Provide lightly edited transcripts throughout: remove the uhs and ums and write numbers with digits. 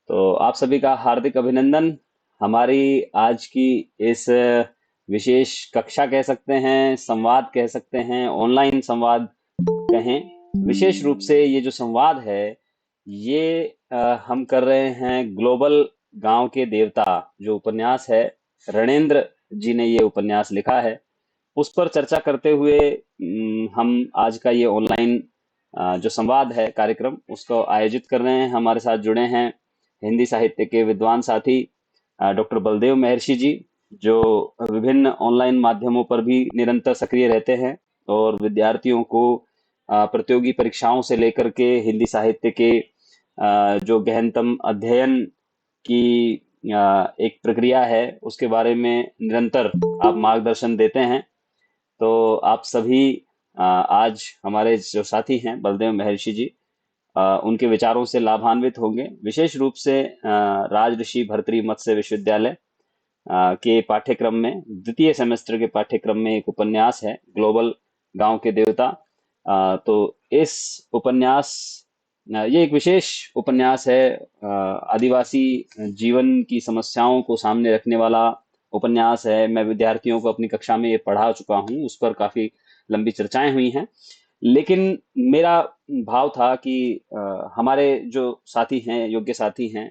तो आप सभी का हार्दिक अभिनंदन। हमारी आज की इस विशेष कक्षा कह सकते हैं, संवाद कह सकते हैं, ऑनलाइन संवाद कहें। विशेष रूप से ये जो संवाद है, ये हम कर रहे हैं ग्लोबल गांव के देवता जो उपन्यास है। रणेंद्र जी ने ये उपन्यास लिखा है, उस पर चर्चा करते हुए हम आज का ये ऑनलाइन जो संवाद है कार्यक्रम उसको आयोजित कर रहे हैं। हमारे साथ जुड़े हैं हिंदी साहित्य के विद्वान साथी डॉक्टर बलदेव महर्षि जी, जो विभिन्न ऑनलाइन माध्यमों पर भी निरंतर सक्रिय रहते हैं और विद्यार्थियों को प्रतियोगी परीक्षाओं से लेकर के हिंदी साहित्य के जो गहनतम अध्ययन की एक प्रक्रिया है उसके बारे में निरंतर आप मार्गदर्शन देते हैं। तो आप सभी आज हमारे जो साथी हैं बलदेव महर्षि जी, उनके विचारों से लाभान्वित होंगे। विशेष रूप से राजऋषि भर्तृ मत्स्य विश्वविद्यालय के पाठ्यक्रम में द्वितीय सेमेस्टर के पाठ्यक्रम में एक उपन्यास है ग्लोबल गांव के देवता। तो इस उपन्यास ये एक विशेष उपन्यास है। आदिवासी जीवन की समस्याओं को सामने रखने वाला उपन्यास है। मैं विद्यार्थियों को अपनी कक्षा में ये पढ़ा चुका हूँ, उस पर काफी लंबी चर्चाएं हुई हैं। लेकिन मेरा भाव था कि हमारे जो साथी हैं, योग्य साथी हैं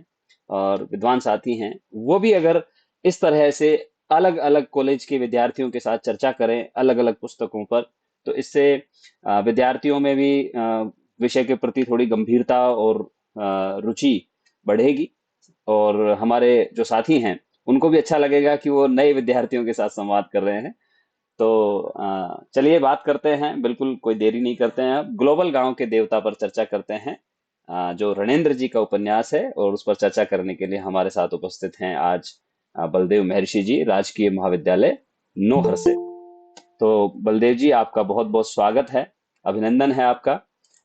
और विद्वान साथी हैं, वो भी अगर इस तरह से अलग अलग कॉलेज के विद्यार्थियों के साथ चर्चा करें अलग अलग पुस्तकों पर, तो इससे विद्यार्थियों में भी विषय के प्रति थोड़ी गंभीरता और रुचि बढ़ेगी। और हमारे जो साथी हैं उनको भी अच्छा लगेगा कि वो नए विद्यार्थियों के साथ संवाद कर रहे हैं। तो चलिए बात करते हैं, बिल्कुल कोई देरी नहीं करते हैं। अब ग्लोबल गांव के देवता पर चर्चा करते हैं, जो रणेंद्र जी का उपन्यास है। और उस पर चर्चा करने के लिए हमारे साथ उपस्थित हैं आज बलदेव महर्षि जी, राजकीय महाविद्यालय नोहर से। तो बलदेव जी, आपका बहुत बहुत स्वागत है, अभिनंदन है आपका।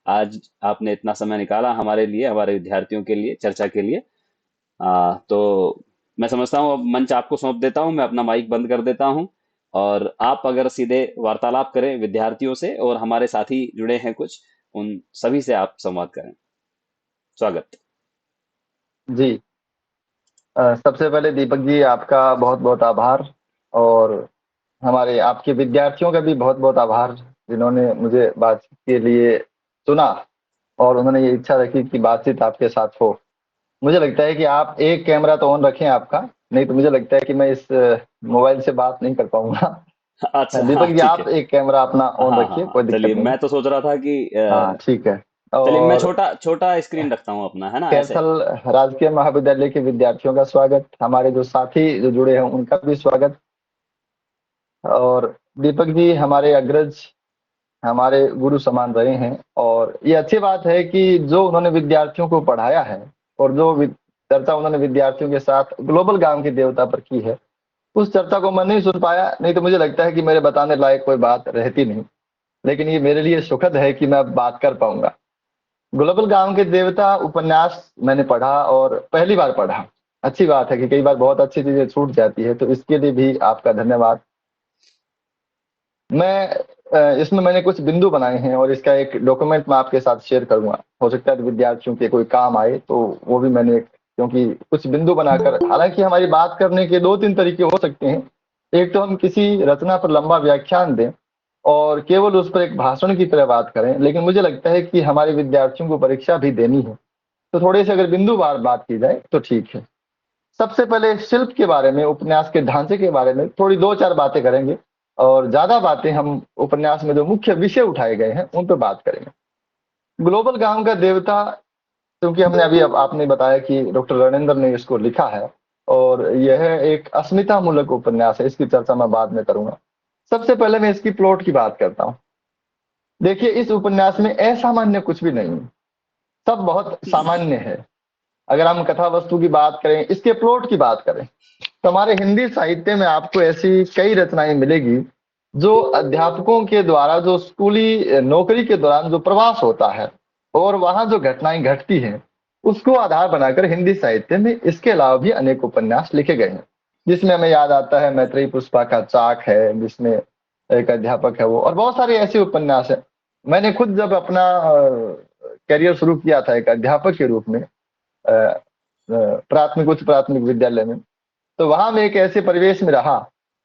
आज आपने इतना समय निकाला हमारे लिए, हमारे विद्यार्थियों के लिए, चर्चा के लिए। तो मैं समझता हूँ अब मंच आपको सौंप देता हूँ, मैं अपना माइक बंद कर देता हूँ और आप अगर सीधे वार्तालाप करें विद्यार्थियों से, और हमारे साथी जुड़े हैं कुछ, उन सभी से आप संवाद करें। स्वागत। जी। सबसे पहले दीपक जी आपका बहुत बहुत आभार, और हमारे आपके विद्यार्थियों का भी बहुत बहुत आभार, जिन्होंने मुझे बातचीत के लिए चुना और उन्होंने ये इच्छा रखी कि बातचीत आपके साथ हो। मुझे लगता है कि आप एक कैमरा तो ऑन रखें आपका, नहीं तो मुझे लगता है कि मैं इस मोबाइल से बात नहीं कर पाऊंगा। अच्छा, हाँ दीपक जी ठीक है। आप एक कैमरा अपना ऑन हाँ हाँ रखिए, हाँ, कोई चलिए दिक्कत नहीं। मैं तो सोच रहा था कि हाँ ठीक है। चलिए मैं और छोटा छोटा स्क्रीन रखता हूँ अपना, है ना, ऐसे। कैथल राजकीय महाविद्यालय के विद्यार्थियों का स्वागत, हमारे जो साथी जो जुड़े हैं उनका भी स्वागत। और दीपक जी हमारे अग्रज, हमारे गुरु समान रहे हैं, और ये अच्छी बात है कि जो उन्होंने विद्यार्थियों को पढ़ाया है और जो चर्चा उन्होंने विद्यार्थियों के साथ ग्लोबल गांव के देवता पर की है, उस चर्चा को मैं नहीं सुन पाया, नहीं तो मुझे लगता है कि मेरे बताने लायक कोई बात रहती नहीं। लेकिन ये मेरे लिए सुखद है कि मैं अब बात कर पाऊंगा। ग्लोबल गांव के देवता उपन्यास मैंने पढ़ा, और पहली बार पढ़ा। अच्छी बात है कि कई बार बहुत अच्छी चीजें छूट जाती है, तो इसके लिए भी आपका धन्यवाद। मैं इसमें मैंने कुछ बिंदु बनाए हैं और इसका एक डॉक्यूमेंट मैं आपके साथ शेयर करूंगा। हो सकता है विद्यार्थियों के कोई काम आए, तो वो भी मैंने क्योंकि कुछ बिंदु बनाकर, हालांकि हमारी बात करने के दो तीन तरीके हो सकते हैं। एक तो हम किसी रचना पर लंबा व्याख्यान दें और केवल उस पर एक भाषण की तरह बात करें, लेकिन मुझे लगता है कि हमारे विद्यार्थियों को परीक्षा भी देनी है, तो थोड़े से अगर बिंदुवार बात की जाए तो ठीक है। सबसे पहले शिल्प के बारे में, उपन्यास के ढांचे के बारे में थोड़ी दो चार बातें करेंगे, और ज्यादा बातें हम उपन्यास में जो मुख्य विषय उठाए गए हैं उन पर बात करेंगे। ग्लोबल गांव का देवता, क्योंकि हमने अभी अब आपने बताया कि डॉक्टर रणेंद्र ने इसको लिखा है, और यह एक अस्मिता मूलक उपन्यास है, इसकी चर्चा मैं बाद में करूंगा। सबसे पहले मैं इसकी प्लॉट की बात करता हूँ। देखिए, इस उपन्यास में असामान्य कुछ भी नहीं है, सब बहुत सामान्य है। अगर हम कथा वस्तु की बात करें, इसके प्लॉट की बात करें, तो हमारे हिंदी साहित्य में आपको ऐसी कई रचनाएं मिलेगी जो अध्यापकों के द्वारा जो स्कूली नौकरी के दौरान जो प्रवास होता है और वहां जो घटनाएं घटती हैं, उसको आधार बनाकर हिंदी साहित्य में इसके अलावा भी अनेक उपन्यास लिखे गए हैं। जिसमें हमें याद आता है मैत्रेयी पुष्पा का चाक है, जिसमें एक अध्यापक है वो, और बहुत सारे ऐसे उपन्यास है। मैंने खुद जब अपना करियर शुरू किया था एक अध्यापक के रूप में, प्राथमिक उच्च प्राथमिक विद्यालय में। तो वहां मैं एक ऐसे परिवेश में रहा,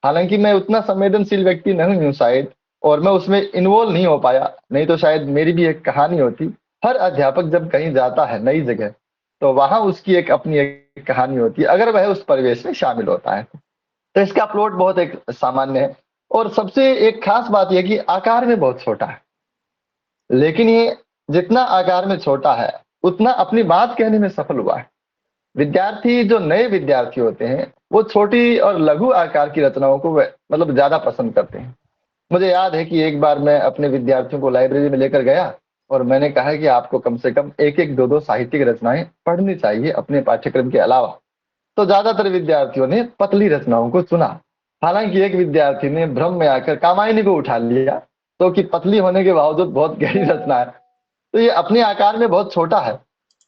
हालांकि मैं उतना संवेदनशील व्यक्ति नहीं हूँ शायद, और मैं उसमें इन्वॉल्व नहीं हो पाया, नहीं तो शायद मेरी भी एक कहानी होती। हर अध्यापक जब कहीं जाता है नई जगह, तो वहां उसकी एक अपनी एक कहानी होती है, अगर वह उस परिवेश में शामिल होता है। तो इसका प्लॉट बहुत एक सामान्य है, और सबसे एक खास बात यह कि आकार में बहुत छोटा है। लेकिन ये जितना आकार में छोटा है, उतना अपनी बात कहने में सफल हुआ है। विद्यार्थी, जो नए विद्यार्थी होते हैं, वो छोटी और लघु आकार की रचनाओं को मतलब ज्यादा पसंद करते हैं। मुझे याद है कि एक बार मैं अपने विद्यार्थियों को लाइब्रेरी में लेकर गया, और मैंने कहा कि आपको कम से कम एक एक दो दो साहित्यिक रचनाएं पढ़नी चाहिए अपने पाठ्यक्रम के अलावा। तो ज्यादातर विद्यार्थियों ने पतली रचनाओं को चुना। हालांकि एक विद्यार्थी ने भ्रम में आकर कामायनी को उठा लिया, तो कि पतली होने के बावजूद बहुत गहरी रचना है। तो ये अपने आकार में बहुत छोटा है,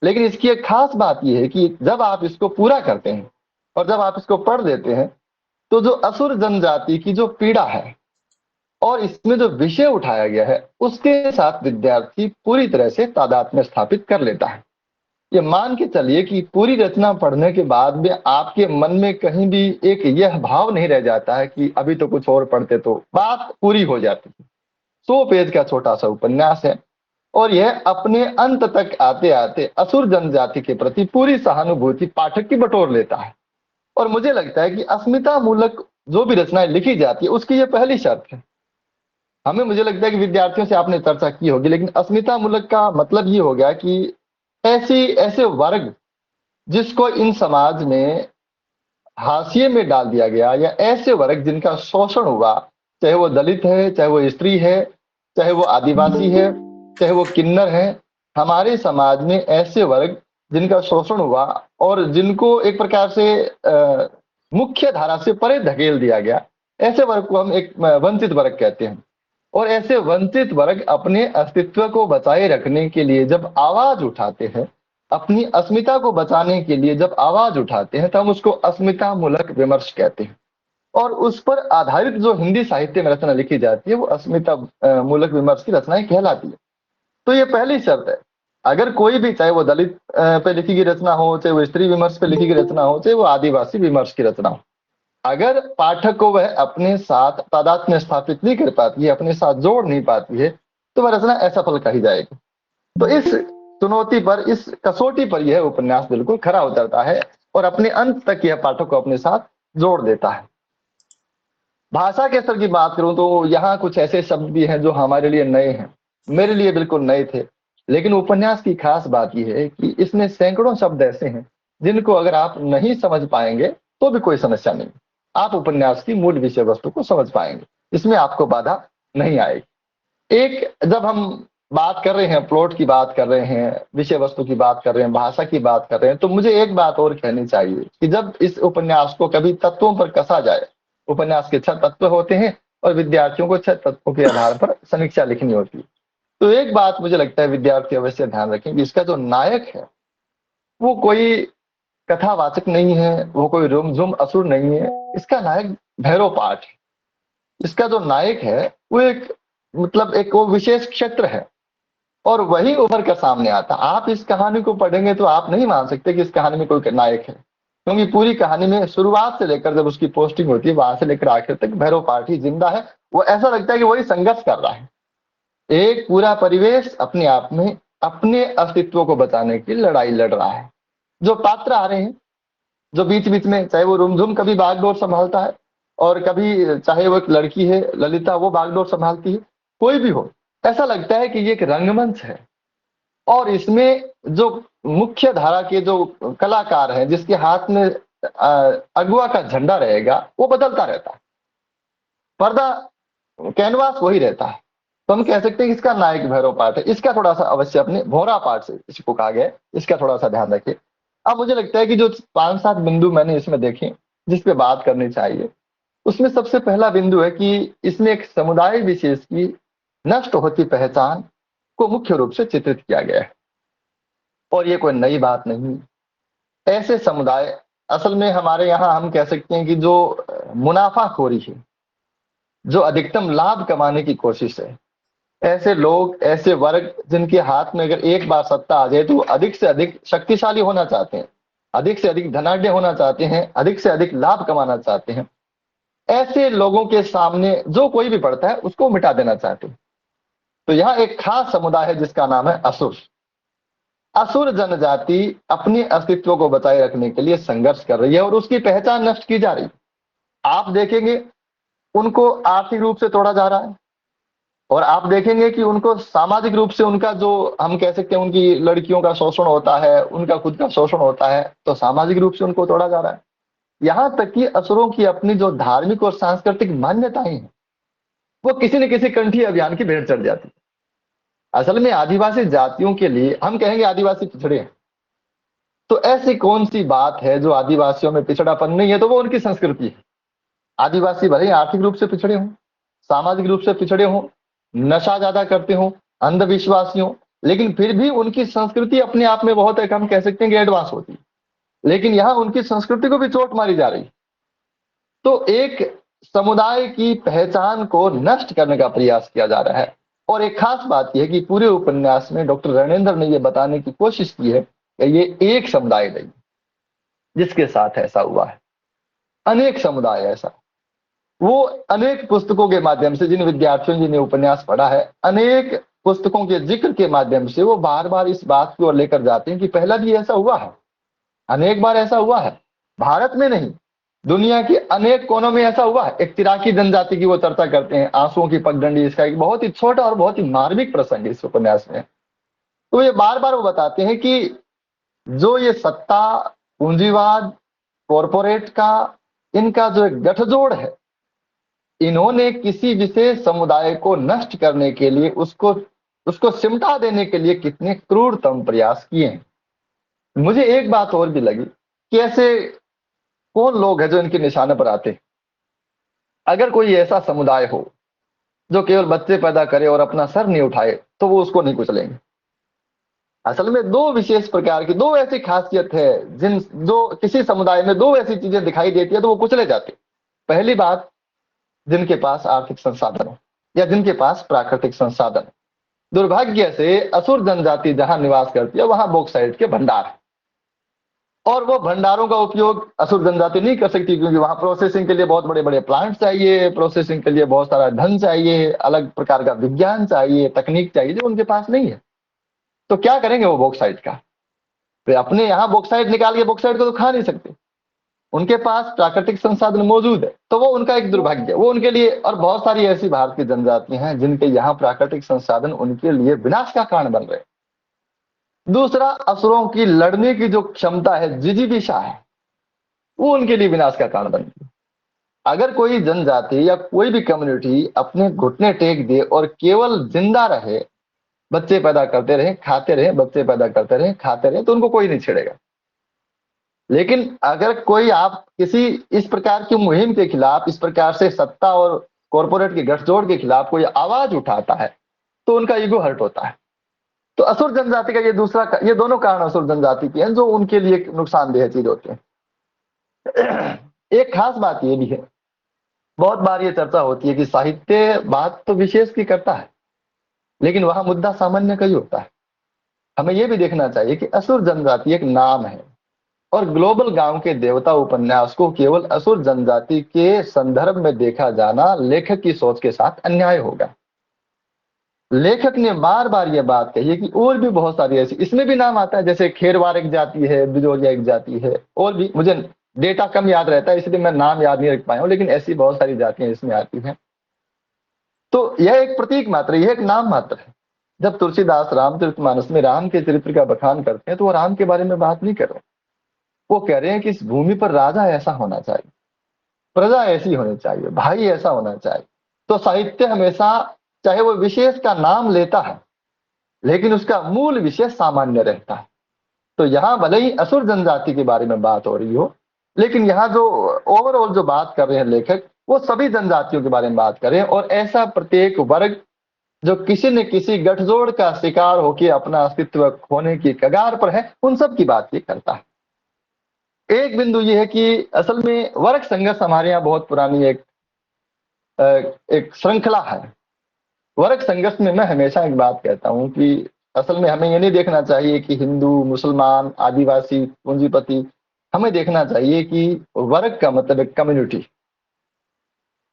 लेकिन इसकी एक खास बात यह है कि जब आप इसको पूरा करते हैं और जब आप इसको पढ़ देते हैं, तो जो असुर जनजाति की जो पीड़ा है और इसमें जो विषय उठाया गया है, उसके साथ विद्यार्थी पूरी तरह से तादात्म्य स्थापित कर लेता है। ये मान के चलिए कि पूरी रचना पढ़ने के बाद में आपके मन में कहीं भी एक यह भाव नहीं रह जाता है कि अभी तो कुछ और पढ़ते तो बात पूरी हो जाती है। 100 पेज का छोटा सा उपन्यास है, और यह अपने अंत तक आते आते असुर जनजाति के प्रति पूरी सहानुभूति पाठक की बटोर लेता है। और मुझे लगता है कि अस्मिता मूलक जो भी रचनाएं लिखी जाती है, उसकी यह पहली शर्त है। हमें, मुझे लगता है कि विद्यार्थियों से आपने चर्चा की होगी, लेकिन अस्मिता मूलक का मतलब ये हो गया कि ऐसी ऐसे वर्ग जिसको इन समाज में हाशिए में डाल दिया गया, या ऐसे वर्ग जिनका शोषण हुआ, चाहे वो दलित है, चाहे वो स्त्री है, चाहे वो आदिवासी है, चाहे वो किन्नर है। हमारे समाज में ऐसे वर्ग जिनका शोषण हुआ और जिनको एक प्रकार से मुख्य धारा से परे धकेल दिया गया, ऐसे वर्ग को हम एक वंचित वर्ग कहते हैं। और ऐसे वंचित वर्ग अपने अस्तित्व को बचाए रखने के लिए जब आवाज उठाते हैं, अपनी अस्मिता को बचाने के लिए जब आवाज उठाते हैं, तो हम उसको अस्मिता मूलक विमर्श कहते हैं। और उस पर आधारित जो हिंदी साहित्य में रचना लिखी जाती है, वो अस्मिता मूलक विमर्श की रचनाएं कहलाती है। तो ये पहली शर्त है। अगर कोई भी, चाहे वो दलित पे लिखी गई रचना हो, चाहे वो स्त्री विमर्श पे लिखी गई रचना हो, चाहे वो आदिवासी विमर्श की रचना हो, अगर पाठक को वह अपने साथ तादात्म्य स्थापित नहीं कर पाती है, अपने साथ जोड़ नहीं पाती है, तो वह रचना असफल कही जाएगी। तो इस चुनौती पर, इस कसौटी पर यह उपन्यास बिल्कुल खरा उतरता है, और अपने अंत तक यह पाठक को अपने साथ जोड़ देता है। भाषा के स्तर की बात करूं तो यहाँ कुछ ऐसे शब्द भी हैं जो हमारे लिए नए हैं, मेरे लिए बिल्कुल नए थे। लेकिन उपन्यास की खास बात यह है कि इसमें सैकड़ों शब्द ऐसे हैं जिनको अगर आप नहीं समझ पाएंगे तो भी कोई समस्या नहीं, आप उपन्यास की मूल विषय वस्तु को समझ पाएंगे, इसमें आपको बाधा नहीं आएगी। एक, जब हम बात कर रहे हैं, प्लॉट की बात कर रहे हैं, विषय वस्तु की बात कर रहे हैं, भाषा की बात कर रहे हैं, तो मुझे एक बात और कहनी चाहिए कि जब इस उपन्यास को कभी तत्वों पर कसा जाए, उपन्यास के 6 तत्व होते हैं और विद्यार्थियों को 6 तत्वों के आधार पर समीक्षा लिखनी होती है। तो एक बात मुझे लगता है विद्यार्थी अवश्य ध्यान रखें कि इसका जो नायक है, वो कोई कथावाचक नहीं है, वो कोई रुमझुम असुर नहीं है। इसका नायक भैरव पाठ है। इसका जो नायक है वो एक, मतलब एक वो विशेष क्षेत्र है, और वही उभर कर सामने आता। आप इस कहानी को पढ़ेंगे तो आप नहीं मान सकते कि इस कहानी में कोई नायक है, क्योंकि पूरी कहानी में शुरुआत से लेकर जब उसकी पोस्टिंग होती है, वहां से लेकर आखिर तक भैरव पाठी जिंदा है। वो ऐसा लगता है कि वही संघर्ष कर रहा है। एक पूरा परिवेश अपने आप में अपने अस्तित्व को बचाने की लड़ाई लड़ रहा है। जो पात्र आ रहे हैं, जो बीच बीच में, चाहे वो रुमझुम कभी बागडोर संभालता है, और कभी चाहे वो एक लड़की है ललिता, वो बागडोर संभालती है, कोई भी हो, ऐसा लगता है कि ये एक रंगमंच है। और इसमें जो मुख्य धारा के जो कलाकार हैं, जिसके हाथ में अगुआ का झंडा रहेगा, वो बदलता रहता है। पर्दा, कैनवास वही रहता है। तो हम कह सकते हैं कि इसका नायक भैरव पाठ है। इसका थोड़ा सा अवश्य अपने भौरा पाठ से इसको कहा गया है, इसका थोड़ा सा ध्यान रखिए। अब मुझे लगता है कि जो 5-7 बिंदु मैंने इसमें देखे जिस पे बात करनी चाहिए, उसमें सबसे पहला बिंदु है कि इसमें एक समुदाय विशेष की नष्ट होती पहचान को मुख्य रूप से चित्रित किया गया है। और ये कोई नई बात नहीं। ऐसे समुदाय, असल में हमारे यहाँ हम कह सकते हैं कि जो मुनाफाखोरी है, जो अधिकतम लाभ कमाने की कोशिश है, ऐसे लोग, ऐसे वर्ग जिनके हाथ में अगर एक बार सत्ता आ जाए तो वो अधिक से अधिक शक्तिशाली होना चाहते हैं। अधिक से अधिक धनाढ्य होना चाहते हैं, अधिक से अधिक लाभ कमाना चाहते हैं, ऐसे लोगों के सामने जो कोई भी पड़ता है उसको मिटा देना चाहते हैं। तो यहाँ एक खास समुदाय है जिसका नाम है असुर। असुर जनजाति अपने अस्तित्व को बचाए रखने के लिए संघर्ष कर रही है और उसकी पहचान नष्ट की जा रही है। आप देखेंगे उनको आर्थिक रूप से तोड़ा जा रहा है, और आप देखेंगे कि उनको सामाजिक रूप से उनका जो हम कह सकते हैं उनकी लड़कियों का शोषण होता है, उनका खुद का शोषण होता है, तो सामाजिक रूप से उनको तोड़ा जा रहा है। यहाँ तक कि असुरों की अपनी जो धार्मिक और सांस्कृतिक मान्यताएं हैं वो किसी न किसी कंठी अभियान की भेंट चढ़ जाती है। असल में आदिवासी जातियों के लिए हम कहेंगे आदिवासी पिछड़े हैं, तो ऐसी कौन सी बात है जो आदिवासियों में पिछड़ापन नहीं है? तो वो उनकी संस्कृति है। आदिवासी भले ही आर्थिक रूप से पिछड़े हों, सामाजिक रूप से पिछड़े हों, नशा ज्यादा करते हों, अंधविश्वासी हों, लेकिन फिर भी उनकी संस्कृति अपने आप में बहुत एक हम कह सकते हैं कि एडवांस होती है। लेकिन यहाँ उनकी संस्कृति को भी चोट मारी जा रही। तो एक समुदाय की पहचान को नष्ट करने का प्रयास किया जा रहा है। और एक खास बात यह है कि पूरे उपन्यास में डॉक्टर रणेंद्र ने यह बताने की कोशिश की है कि ये एक समुदाय नहीं जिसके साथ ऐसा हुआ है, अनेक समुदाय ऐसा। वो अनेक पुस्तकों के माध्यम से, जिन विद्यार्थियों ने उपन्यास पढ़ा है, अनेक पुस्तकों के जिक्र के माध्यम से वो बार बार इस बात की ओर लेकर जाते हैं कि पहला भी ऐसा हुआ है, अनेक बार ऐसा हुआ है। भारत में नहीं, दुनिया के अनेक कोनों में ऐसा हुआ है। एक तिराकी जनजाति की वो चर्चा करते हैं, आंसुओं की पगडंडी, इसका एक बहुत ही छोटा और बहुत ही मार्मिक प्रसंग है इस उपन्यास में। तो ये बार बार वो बताते हैं कि जो ये सत्ता, पूंजीवाद, कॉरपोरेट का, इनका जो एक गठजोड़ है, इन्होंने किसी विशेष समुदाय को नष्ट करने के लिए, उसको उसको सिमटा देने के लिए कितने क्रूरतम प्रयास किए हैं। मुझे एक बात और भी लगी कि ऐसे कौन लोग हैं जो इनके निशाने पर आते हैं। अगर कोई ऐसा समुदाय हो जो केवल बच्चे पैदा करे और अपना सर नहीं उठाए, तो वो उसको नहीं कुचलेंगे। असल में दो विशेष प्रकार की, दो ऐसी खासियत है जिन जो किसी समुदाय में दो ऐसी चीजें दिखाई देती है तो वो कुचले जाते। पहली बात, जिनके पास आर्थिक संसाधन हो या जिनके पास प्राकृतिक संसाधन हो। दुर्भाग्य से असुर जनजाति जहां निवास करती है वहां बॉक्साइट के भंडार है, और वो भंडारों का उपयोग असुर जनजाति नहीं कर सकती क्योंकि वहां प्रोसेसिंग के लिए बहुत बड़े बड़े प्लांट चाहिए, प्रोसेसिंग के लिए बहुत सारा धन चाहिए, अलग प्रकार का विज्ञान चाहिए, तकनीक चाहिए, जो उनके पास नहीं है। तो क्या करेंगे वो बॉक्साइट का? वे अपने यहाँ बॉक्साइट निकाल के बॉक्साइट को तो खा नहीं सकते। उनके पास प्राकृतिक संसाधन मौजूद है, तो वो उनका एक दुर्भाग्य, वो उनके लिए। और बहुत सारी ऐसी भारतीय जनजातियां हैं जिनके यहाँ प्राकृतिक संसाधन उनके लिए विनाश का कारण बन रहे हैं। दूसरा, असुरों की लड़ने की जो क्षमता है, जिजीविषा है, वो उनके लिए विनाश का कारण बन रही है। अगर कोई जनजाति या कोई भी कम्युनिटी अपने घुटने टेक दे और केवल जिंदा रहे, बच्चे पैदा करते रहे, खाते रहे, बच्चे पैदा करते रहे, खाते रहे, तो उनको कोई नहीं छेड़ेगा। लेकिन अगर कोई आप किसी इस प्रकार की मुहिम के खिलाफ, इस प्रकार से सत्ता और कॉरपोरेट के गठजोड़ के खिलाफ कोई आवाज उठाता है, तो उनका ईगो हर्ट होता है। तो असुर जनजाति का ये दोनों कारण असुर जनजाति के हैं जो उनके लिए नुकसानदेह चीज होते हैं। एक खास बात ये भी है, बहुत बार ये चर्चा होती है कि साहित्य बात तो विशेष की करता है, लेकिन वहां मुद्दा सामान्य का ही होता है। हमें यह भी देखना चाहिए कि असुर जनजाति एक नाम है, और ग्लोबल गांव के देवता उपन्यास को केवल असुर जनजाति के संदर्भ में देखा जाना लेखक की सोच के साथ अन्याय होगा। लेखक ने बार बार यह बात कही है कि और भी बहुत सारी ऐसी, इसमें भी नाम आता है, जैसे खेरवार एक जाति है, बिजोरिया एक जाति है, और भी मुझे डेटा कम याद रहता है इसलिए मैं नाम याद नहीं रख पाया हूं, लेकिन ऐसी बहुत सारी जातियां इसमें आती हैं। तो यह एक प्रतीक मात्र, यह एक नाम मात्र है। जब तुलसीदास रामचरितमानस में राम के चरित्र का बखान करते हैं तो वो राम के बारे में बात नहीं कर रहे, वो कह रहे हैं कि इस भूमि पर राजा ऐसा होना चाहिए, प्रजा ऐसी होनी चाहिए, भाई ऐसा होना चाहिए। तो साहित्य हमेशा, चाहे वो विशेष का नाम लेता है, लेकिन उसका मूल विषय सामान्य रहता है। तो यहाँ भले ही असुर जनजाति के बारे में बात हो रही हो, लेकिन यहाँ जो ओवरऑल जो बात कर रहे हैं लेखक, वो सभी जनजातियों के बारे में बात कर रहे हैं, और ऐसा प्रत्येक वर्ग जो किसी न किसी गठजोड़ का शिकार होकर अपना अस्तित्व खोने की कगार पर है, उन सब की बात ये करता है। एक बिंदु ये है कि असल में वर्ग संघर्ष हमारे यहाँ बहुत पुरानी एक श्रृंखला है। वर्ग संघर्ष में मैं हमेशा एक बात कहता हूं कि असल में हमें ये नहीं देखना चाहिए कि हिंदू, मुसलमान, आदिवासी, पूंजीपति हमें देखना चाहिए कि वर्ग का मतलब एक कम्युनिटी।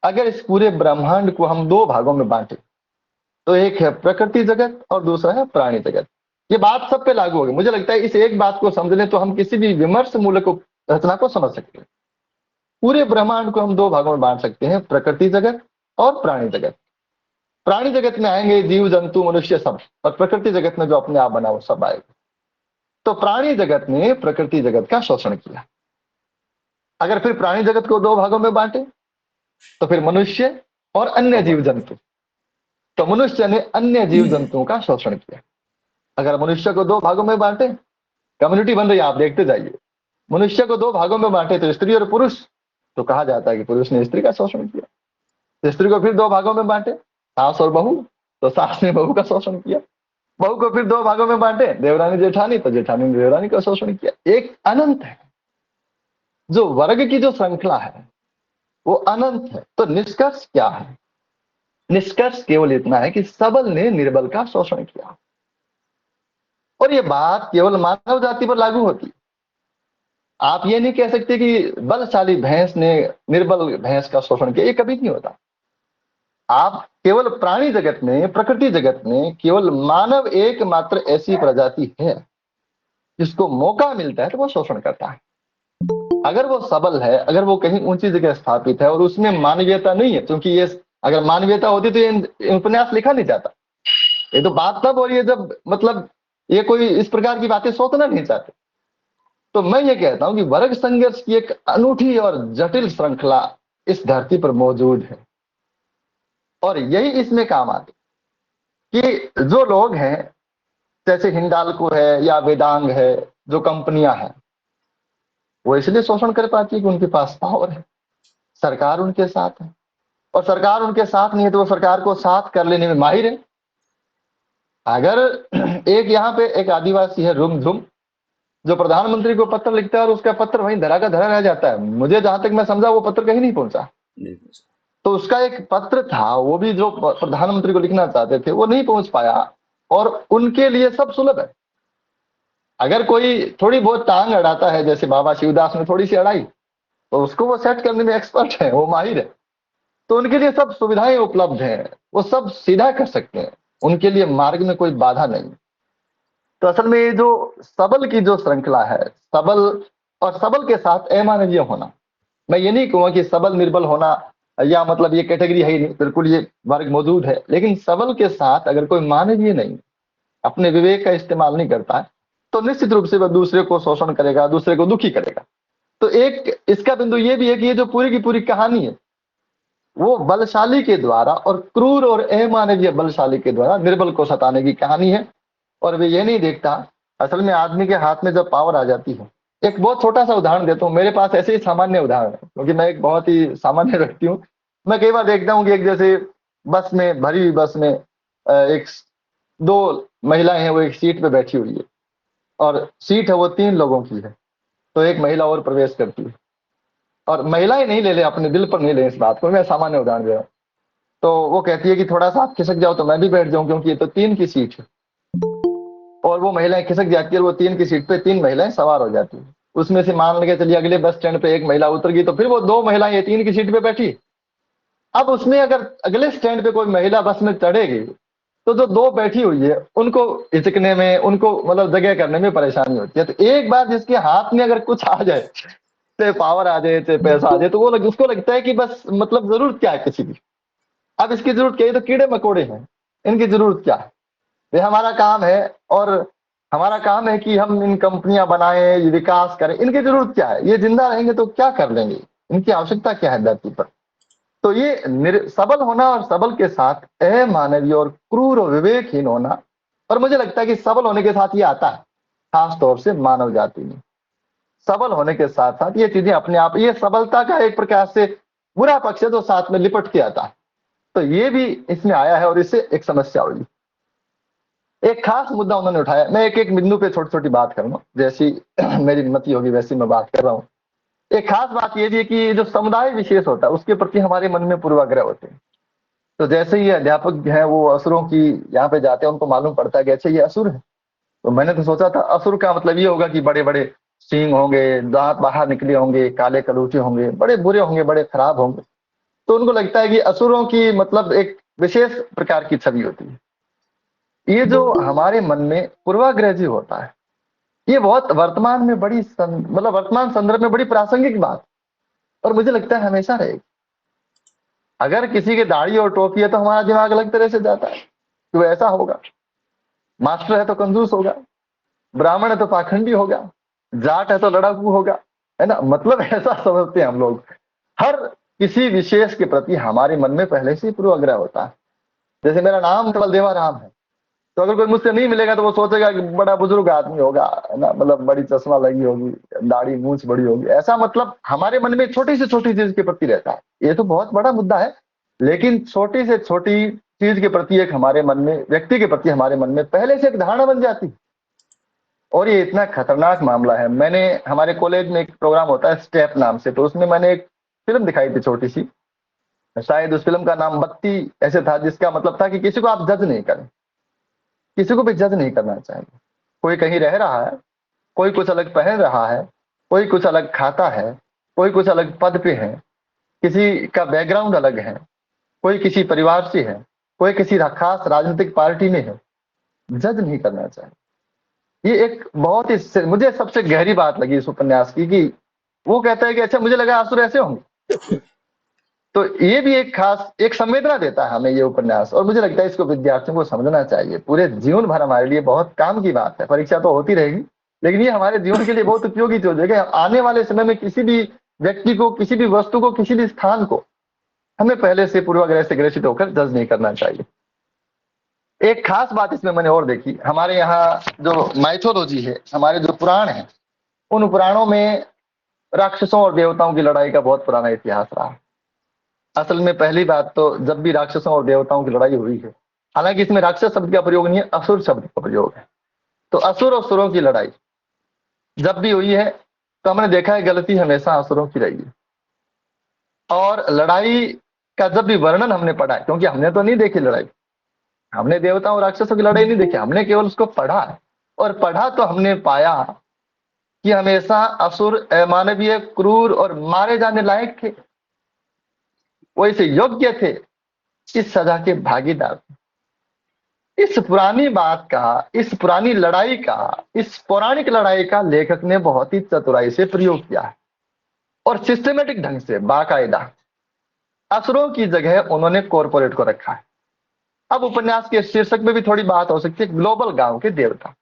अगर इस पूरे ब्रह्मांड को हम दो भागों में बांटे, तो एक है प्रकृति जगत और दूसरा है प्राणी जगत। ये बात सब पे लागू होगी। मुझे लगता है इस एक बात को समझ लें तो हम किसी भी विमर्श मूलक रचना को समझ सकते हैं। पूरे ब्रह्मांड को हम दो भागों में बांट सकते हैं, प्रकृति जगत और प्राणी जगत। प्राणी जगत में आएंगे जीव जंतु मनुष्य सब, और प्रकृति जगत में जो अपने आप बना वो सब आएगा। तो प्राणी जगत ने प्रकृति जगत का शोषण किया। अगर फिर प्राणी जगत को दो भागों में बांटे, तो फिर मनुष्य और अन्य जीव जंतु। तो मनुष्य ने अन्य जीव जंतुओं का शोषण किया। अगर मनुष्य को दो भागों में बांटे, कम्युनिटी बन रही है, आप देखते जाइए। मनुष्य को दो भागों में बांटे तो स्त्री और पुरुष, तो कहा जाता है कि पुरुष ने स्त्री का शोषण किया। तो स्त्री को फिर दो भागों में बांटे, सास और बहू, तो सास ने बहू का शोषण किया। बहू को फिर दो भागों में बांटे, देवरानी जेठानी, तो जेठानी ने देवरानी का शोषण किया। एक अनंत है, जो वर्ग की जो श्रृंखला है वो अनंत है। तो निष्कर्ष क्या है? निष्कर्ष केवल इतना है कि सबल ने निर्बल का शोषण किया। और ये बात केवल मानव जाति पर लागू होती। आप ये नहीं कह सकते कि बलशाली भैंस ने निर्बल भैंस का शोषण किया, ये कभी नहीं होता। आप केवल प्राणी जगत में, प्रकृति जगत में केवल मानव एकमात्र ऐसी प्रजाति है जिसको मौका मिलता है तो वो शोषण करता है। अगर वो सबल है, अगर वो कहीं ऊंची जगह स्थापित है और उसमें मानवीयता नहीं है, क्योंकि ये अगर मानवीयता होती तो ये उपन्यास लिखा नहीं जाता। ये तो बात तब हो रही है जब मतलब ये कोई इस प्रकार की बातें सोचना नहीं चाहते। तो मैं ये कहता हूं कि वर्ग संघर्ष की एक अनूठी और जटिल श्रृंखला इस धरती पर मौजूद है, और यही इसमें काम आती कि जो लोग हैं, जैसे हिंडाल्को है या वेदांग है, जो कंपनियां हैं, वो इसलिए शोषण कर पाती है कि उनके पास पावर है, सरकार उनके साथ है। और सरकार उनके साथ नहीं है तो वो सरकार को साथ कर लेने में माहिर है। अगर एक यहाँ पे एक आदिवासी है रुमझुम, जो प्रधानमंत्री को पत्र लिखता है और उसका पत्र वहीं धरा का धरा रह जाता है, मुझे जहां तक मैं समझा वो पत्र कहीं नहीं पहुंचा। नहीं। तो उसका एक पत्र था, वो भी जो प्रधानमंत्री को लिखना चाहते थे वो नहीं पहुंच पाया, और उनके लिए सब सुलभ है। अगर कोई थोड़ी बहुत टांग अड़ाता है, जैसे बाबा शिवदास ने थोड़ी सी अड़ाई, तो उसको वो सेट करने में एक्सपर्ट है, वो माहिर है। तो उनके लिए सब सुविधाएं उपलब्ध हैं, वो सब सीधा कर सकते हैं, उनके लिए मार्ग में कोई बाधा नहीं। तो असल में ये जो सबल की जो श्रृंखला है, सबल और सबल के साथ अमानवीय होना, मैं ये नहीं कहूंगा कि सबल निर्बल होना या मतलब ये कैटेगरी है ही नहीं, बिल्कुल ये वर्ग मौजूद है, लेकिन सबल के साथ अगर कोई मानवीय नहीं, अपने विवेक का इस्तेमाल नहीं करता है, तो निश्चित रूप से वह दूसरे को शोषण करेगा, दूसरे को दुखी करेगा। तो एक इसका बिंदु ये भी है कि ये जो पूरी की पूरी कहानी है वो बलशाली के द्वारा और क्रूर और अमानवीय बलशाली के द्वारा निर्बल को सताने की कहानी है। और वे ये नहीं देखता, असल में आदमी के हाथ में जब पावर आ जाती है। एक बहुत छोटा सा उदाहरण देता हूँ, मेरे पास ऐसे ही सामान्य उदाहरण है क्योंकि मैं एक बहुत ही सामान्य व्यक्ति हूँ। मैं कई बार देखता हूँ कि एक जैसे बस में, भरी हुई बस में एक दो महिलाएं हैं, वो एक सीट पे बैठी हुई है और सीट है वो तीन लोगों की है। तो एक महिला और प्रवेश करती है, और महिलाएं नहीं ले ले, अपने दिल पर नहीं ले इस बात को, मैं सामान्य उदाहरण दे रहा हूँ। तो वो कहती है कि थोड़ा सा आप खिसक जाओ तो मैं भी बैठ जाऊं, क्योंकि ये तो तीन की सीट है। और वो महिलाएं खिसक जाती है और वो तीन की सीट पे तीन महिलाएं सवार हो जाती है। उसमें से मान लगे चलिए अगले बस स्टैंड पे एक महिला उतर गई, तो फिर वो दो महिलाएं ये तीन की सीट पे बैठी। अब उसमें अगर अगले स्टैंड पे कोई महिला बस में चढ़ेगी, तो जो दो बैठी हुई है उनको हिचकने में, उनको मतलब जगह करने में परेशानी होती है। तो एक बार जिसके हाथ में अगर कुछ आ जाए, चाहे पावर आ जाए चाहे पैसा आ जाए, तो उसको लगता है कि बस मतलब जरूरत क्या है किसी की। अब इसकी जरूरत क्या है? ये तो कीड़े मकोड़े हैं, इनकी जरूरत क्या है? ये हमारा काम है, और हमारा काम है कि हम इन कंपनियां बनाएं, ये विकास करें। इनकी जरूरत क्या है? ये जिंदा रहेंगे तो क्या कर लेंगे? इनकी आवश्यकता क्या है धरती पर? तो ये सबल होना और सबल के साथ अमानवीय और क्रूर और विवेकहीन होना, और मुझे लगता है कि सबल होने के साथ ये आता है, खास तौर से मानव जाति में। सबल होने के साथ साथ ये चीजें अपने आप, ये सबलता का एक प्रकार से बुरा पक्ष है जो साथ में लिपट के आता है। तो ये भी इसमें आया है और इससे एक समस्या हुई। एक खास मुद्दा उन्होंने उठाया, मैं एक एक बिंदु पे छोटी छोटी बात करूंगा, जैसी मेरी मति होगी वैसी मैं बात कर रहा हूँ। एक खास बात ये भी है कि जो समुदाय विशेष होता है उसके प्रति हमारे मन में पूर्वाग्रह होते हैं। तो जैसे ही अध्यापक हैं वो असुरों की यहाँ पे जाते हैं, उनको मालूम पड़ता है कि अच्छा ये असुर है, तो मैंने तो सोचा था असुर का मतलब ये होगा कि बड़े बड़े सींग होंगे, दांत बाहर निकले होंगे, काले कलूटे होंगे, बड़े बुरे होंगे, बड़े खराब होंगे। तो उनको लगता है कि असुरों की मतलब एक विशेष प्रकार की छवि होती है। ये जो हमारे मन में पूर्वाग्रह जी होता है, ये बहुत वर्तमान में मतलब वर्तमान संदर्भ में बड़ी प्रासंगिक बात, और मुझे लगता है हमेशा रहेगी। अगर किसी की दाढ़ी और टोपी है तो हमारा दिमाग अलग तरह से जाता है कि वो ऐसा होगा, मास्टर है तो कंजूस होगा, ब्राह्मण है तो पाखंडी होगा, जाट है तो लड़ाकू होगा, है ना। मतलब ऐसा समझते हैं हम लोग। हर किसी विशेष के प्रति हमारे मन में पहले से ही पूर्वाग्रह होता है। जैसे मेरा नाम बलदेवा राम है, तो अगर कोई मुझसे नहीं मिलेगा तो वो सोचेगा कि बड़ा बुजुर्ग आदमी होगा, है ना, मतलब बड़ी चश्मा लगी होगी, दाढ़ी मूछ बड़ी होगी, ऐसा मतलब हमारे मन में छोटी से छोटी चीज के प्रति रहता है। ये तो बहुत बड़ा मुद्दा है, लेकिन छोटी से छोटी चीज के प्रति एक हमारे मन में, व्यक्ति के प्रति हमारे मन में पहले से एक धारणा बन जाती है। और ये इतना खतरनाक मामला है। मैंने, हमारे कॉलेज में एक प्रोग्राम होता है स्टेप नाम से, तो उसमें मैंने एक फिल्म दिखाई थी छोटी सी, शायद उस फिल्म का नाम बत्ती ऐसे था, जिसका मतलब था कि किसी को आप जज नहीं करें, किसी को भी जज नहीं करना चाहिए। कोई कहीं रह रहा है, कोई कुछ अलग पहन रहा है, कोई कुछ अलग खाता है, कोई कुछ अलग पद पे है, किसी का बैकग्राउंड अलग है, कोई किसी परिवार से है, कोई किसी खास राजनीतिक पार्टी में है, जज नहीं करना चाहिए। ये एक बहुत ही मुझे सबसे गहरी बात लगी इस उपन्यास की, कि वो कहता है कि अच्छा, मुझे लगा असुर ऐसे होंगे। तो ये भी एक खास एक संवेदना देता है हमें ये उपन्यास, और मुझे लगता है इसको विद्यार्थियों को समझना चाहिए। पूरे जीवन भर हमारे लिए बहुत काम की बात है। परीक्षा तो होती रहेगी, लेकिन ये हमारे जीवन के लिए बहुत उपयोगी चीज है कि आने वाले समय में किसी भी व्यक्ति को, किसी भी वस्तु को, किसी भी स्थान को हमें पहले से पूर्वाग्रह से ग्रसित होकर जज नहीं करना चाहिए। एक खास बात इसमें मैंने और देखी, हमारे यहाँ जो माइथोलॉजी है, हमारे जो पुराण है, उन पुराणों में राक्षसों और देवताओं की लड़ाई का बहुत पुराना इतिहास रहा है। असल में पहली बात तो जब भी राक्षसों और देवताओं की लड़ाई हुई है, हालांकि इसमें राक्षस शब्द का प्रयोग नहीं है, असुर शब्द का प्रयोग है। तो असुर और सुरों की लड़ाई जब भी हुई है, तो हमने देखा है गलती हमेशा असुरों की रही है। और लड़ाई का जब भी वर्णन हमने पढ़ा है, क्योंकि हमने तो नहीं देखी लड़ाई, हमने देवताओं और राक्षसों की लड़ाई नहीं देखी, हमने केवल उसको पढ़ा है। और पढ़ा तो हमने पाया कि हमेशा असुर अमानवीय, क्रूर और मारे जाने लायक थे, वो इसे योग्य थे, इस सजा के भागीदार। इस पुरानी बात का, इस पुरानी लड़ाई का, इस पौराणिक लड़ाई का लेखक ने बहुत ही चतुराई से प्रयोग किया है, और सिस्टमेटिक ढंग से बाकायदा असुरों की जगह उन्होंने कॉरपोरेट को रखा है। अब उपन्यास के शीर्षक में भी थोड़ी बात हो सकती है, ग्लोबल गांव के देवता।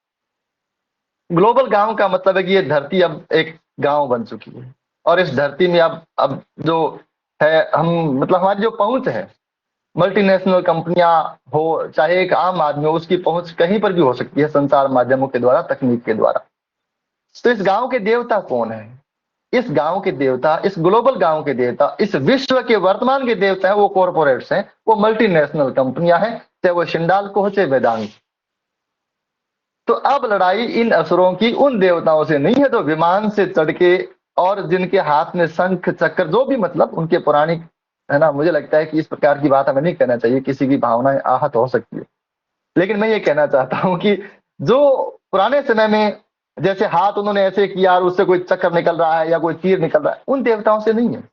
ग्लोबल गांव का मतलब है कि ये धरती अब एक गांव बन चुकी है, और इस धरती में अब जो है, हम मतलब हमारी जो पहुंच है, मल्टीनेशनल कंपनियां हो चाहे एक आम आदमी हो, उसकी पहुंच कहीं पर भी हो सकती है संचार माध्यमों के द्वारा, तकनीक के द्वारा। तो इस गांव के देवता कौन है? इस गांव के देवता, इस ग्लोबल गांव के देवता, इस विश्व के वर्तमान के देवता है, वो कॉरपोरेट्स हैं, वो मल्टीनेशनल कंपनियां हैं, चाहे वो शिंडाल्को हो चाहे वेदांत। तो अब लड़ाई इन असुरों की उन देवताओं से नहीं है जो विमान से चढ़ के, और जिनके हाथ में शंख चक्र, जो भी मतलब उनके पौराणिक, है ना। मुझे लगता है कि इस प्रकार की बात हमें नहीं कहना चाहिए, किसी की भावनाएं आहत हो सकती है। लेकिन मैं ये कहना चाहता हूं कि जो पुराने समय में जैसे हाथ उन्होंने ऐसे किया और उससे कोई चक्र निकल रहा है या कोई तीर निकल रहा है, उन देवताओं से नहीं है।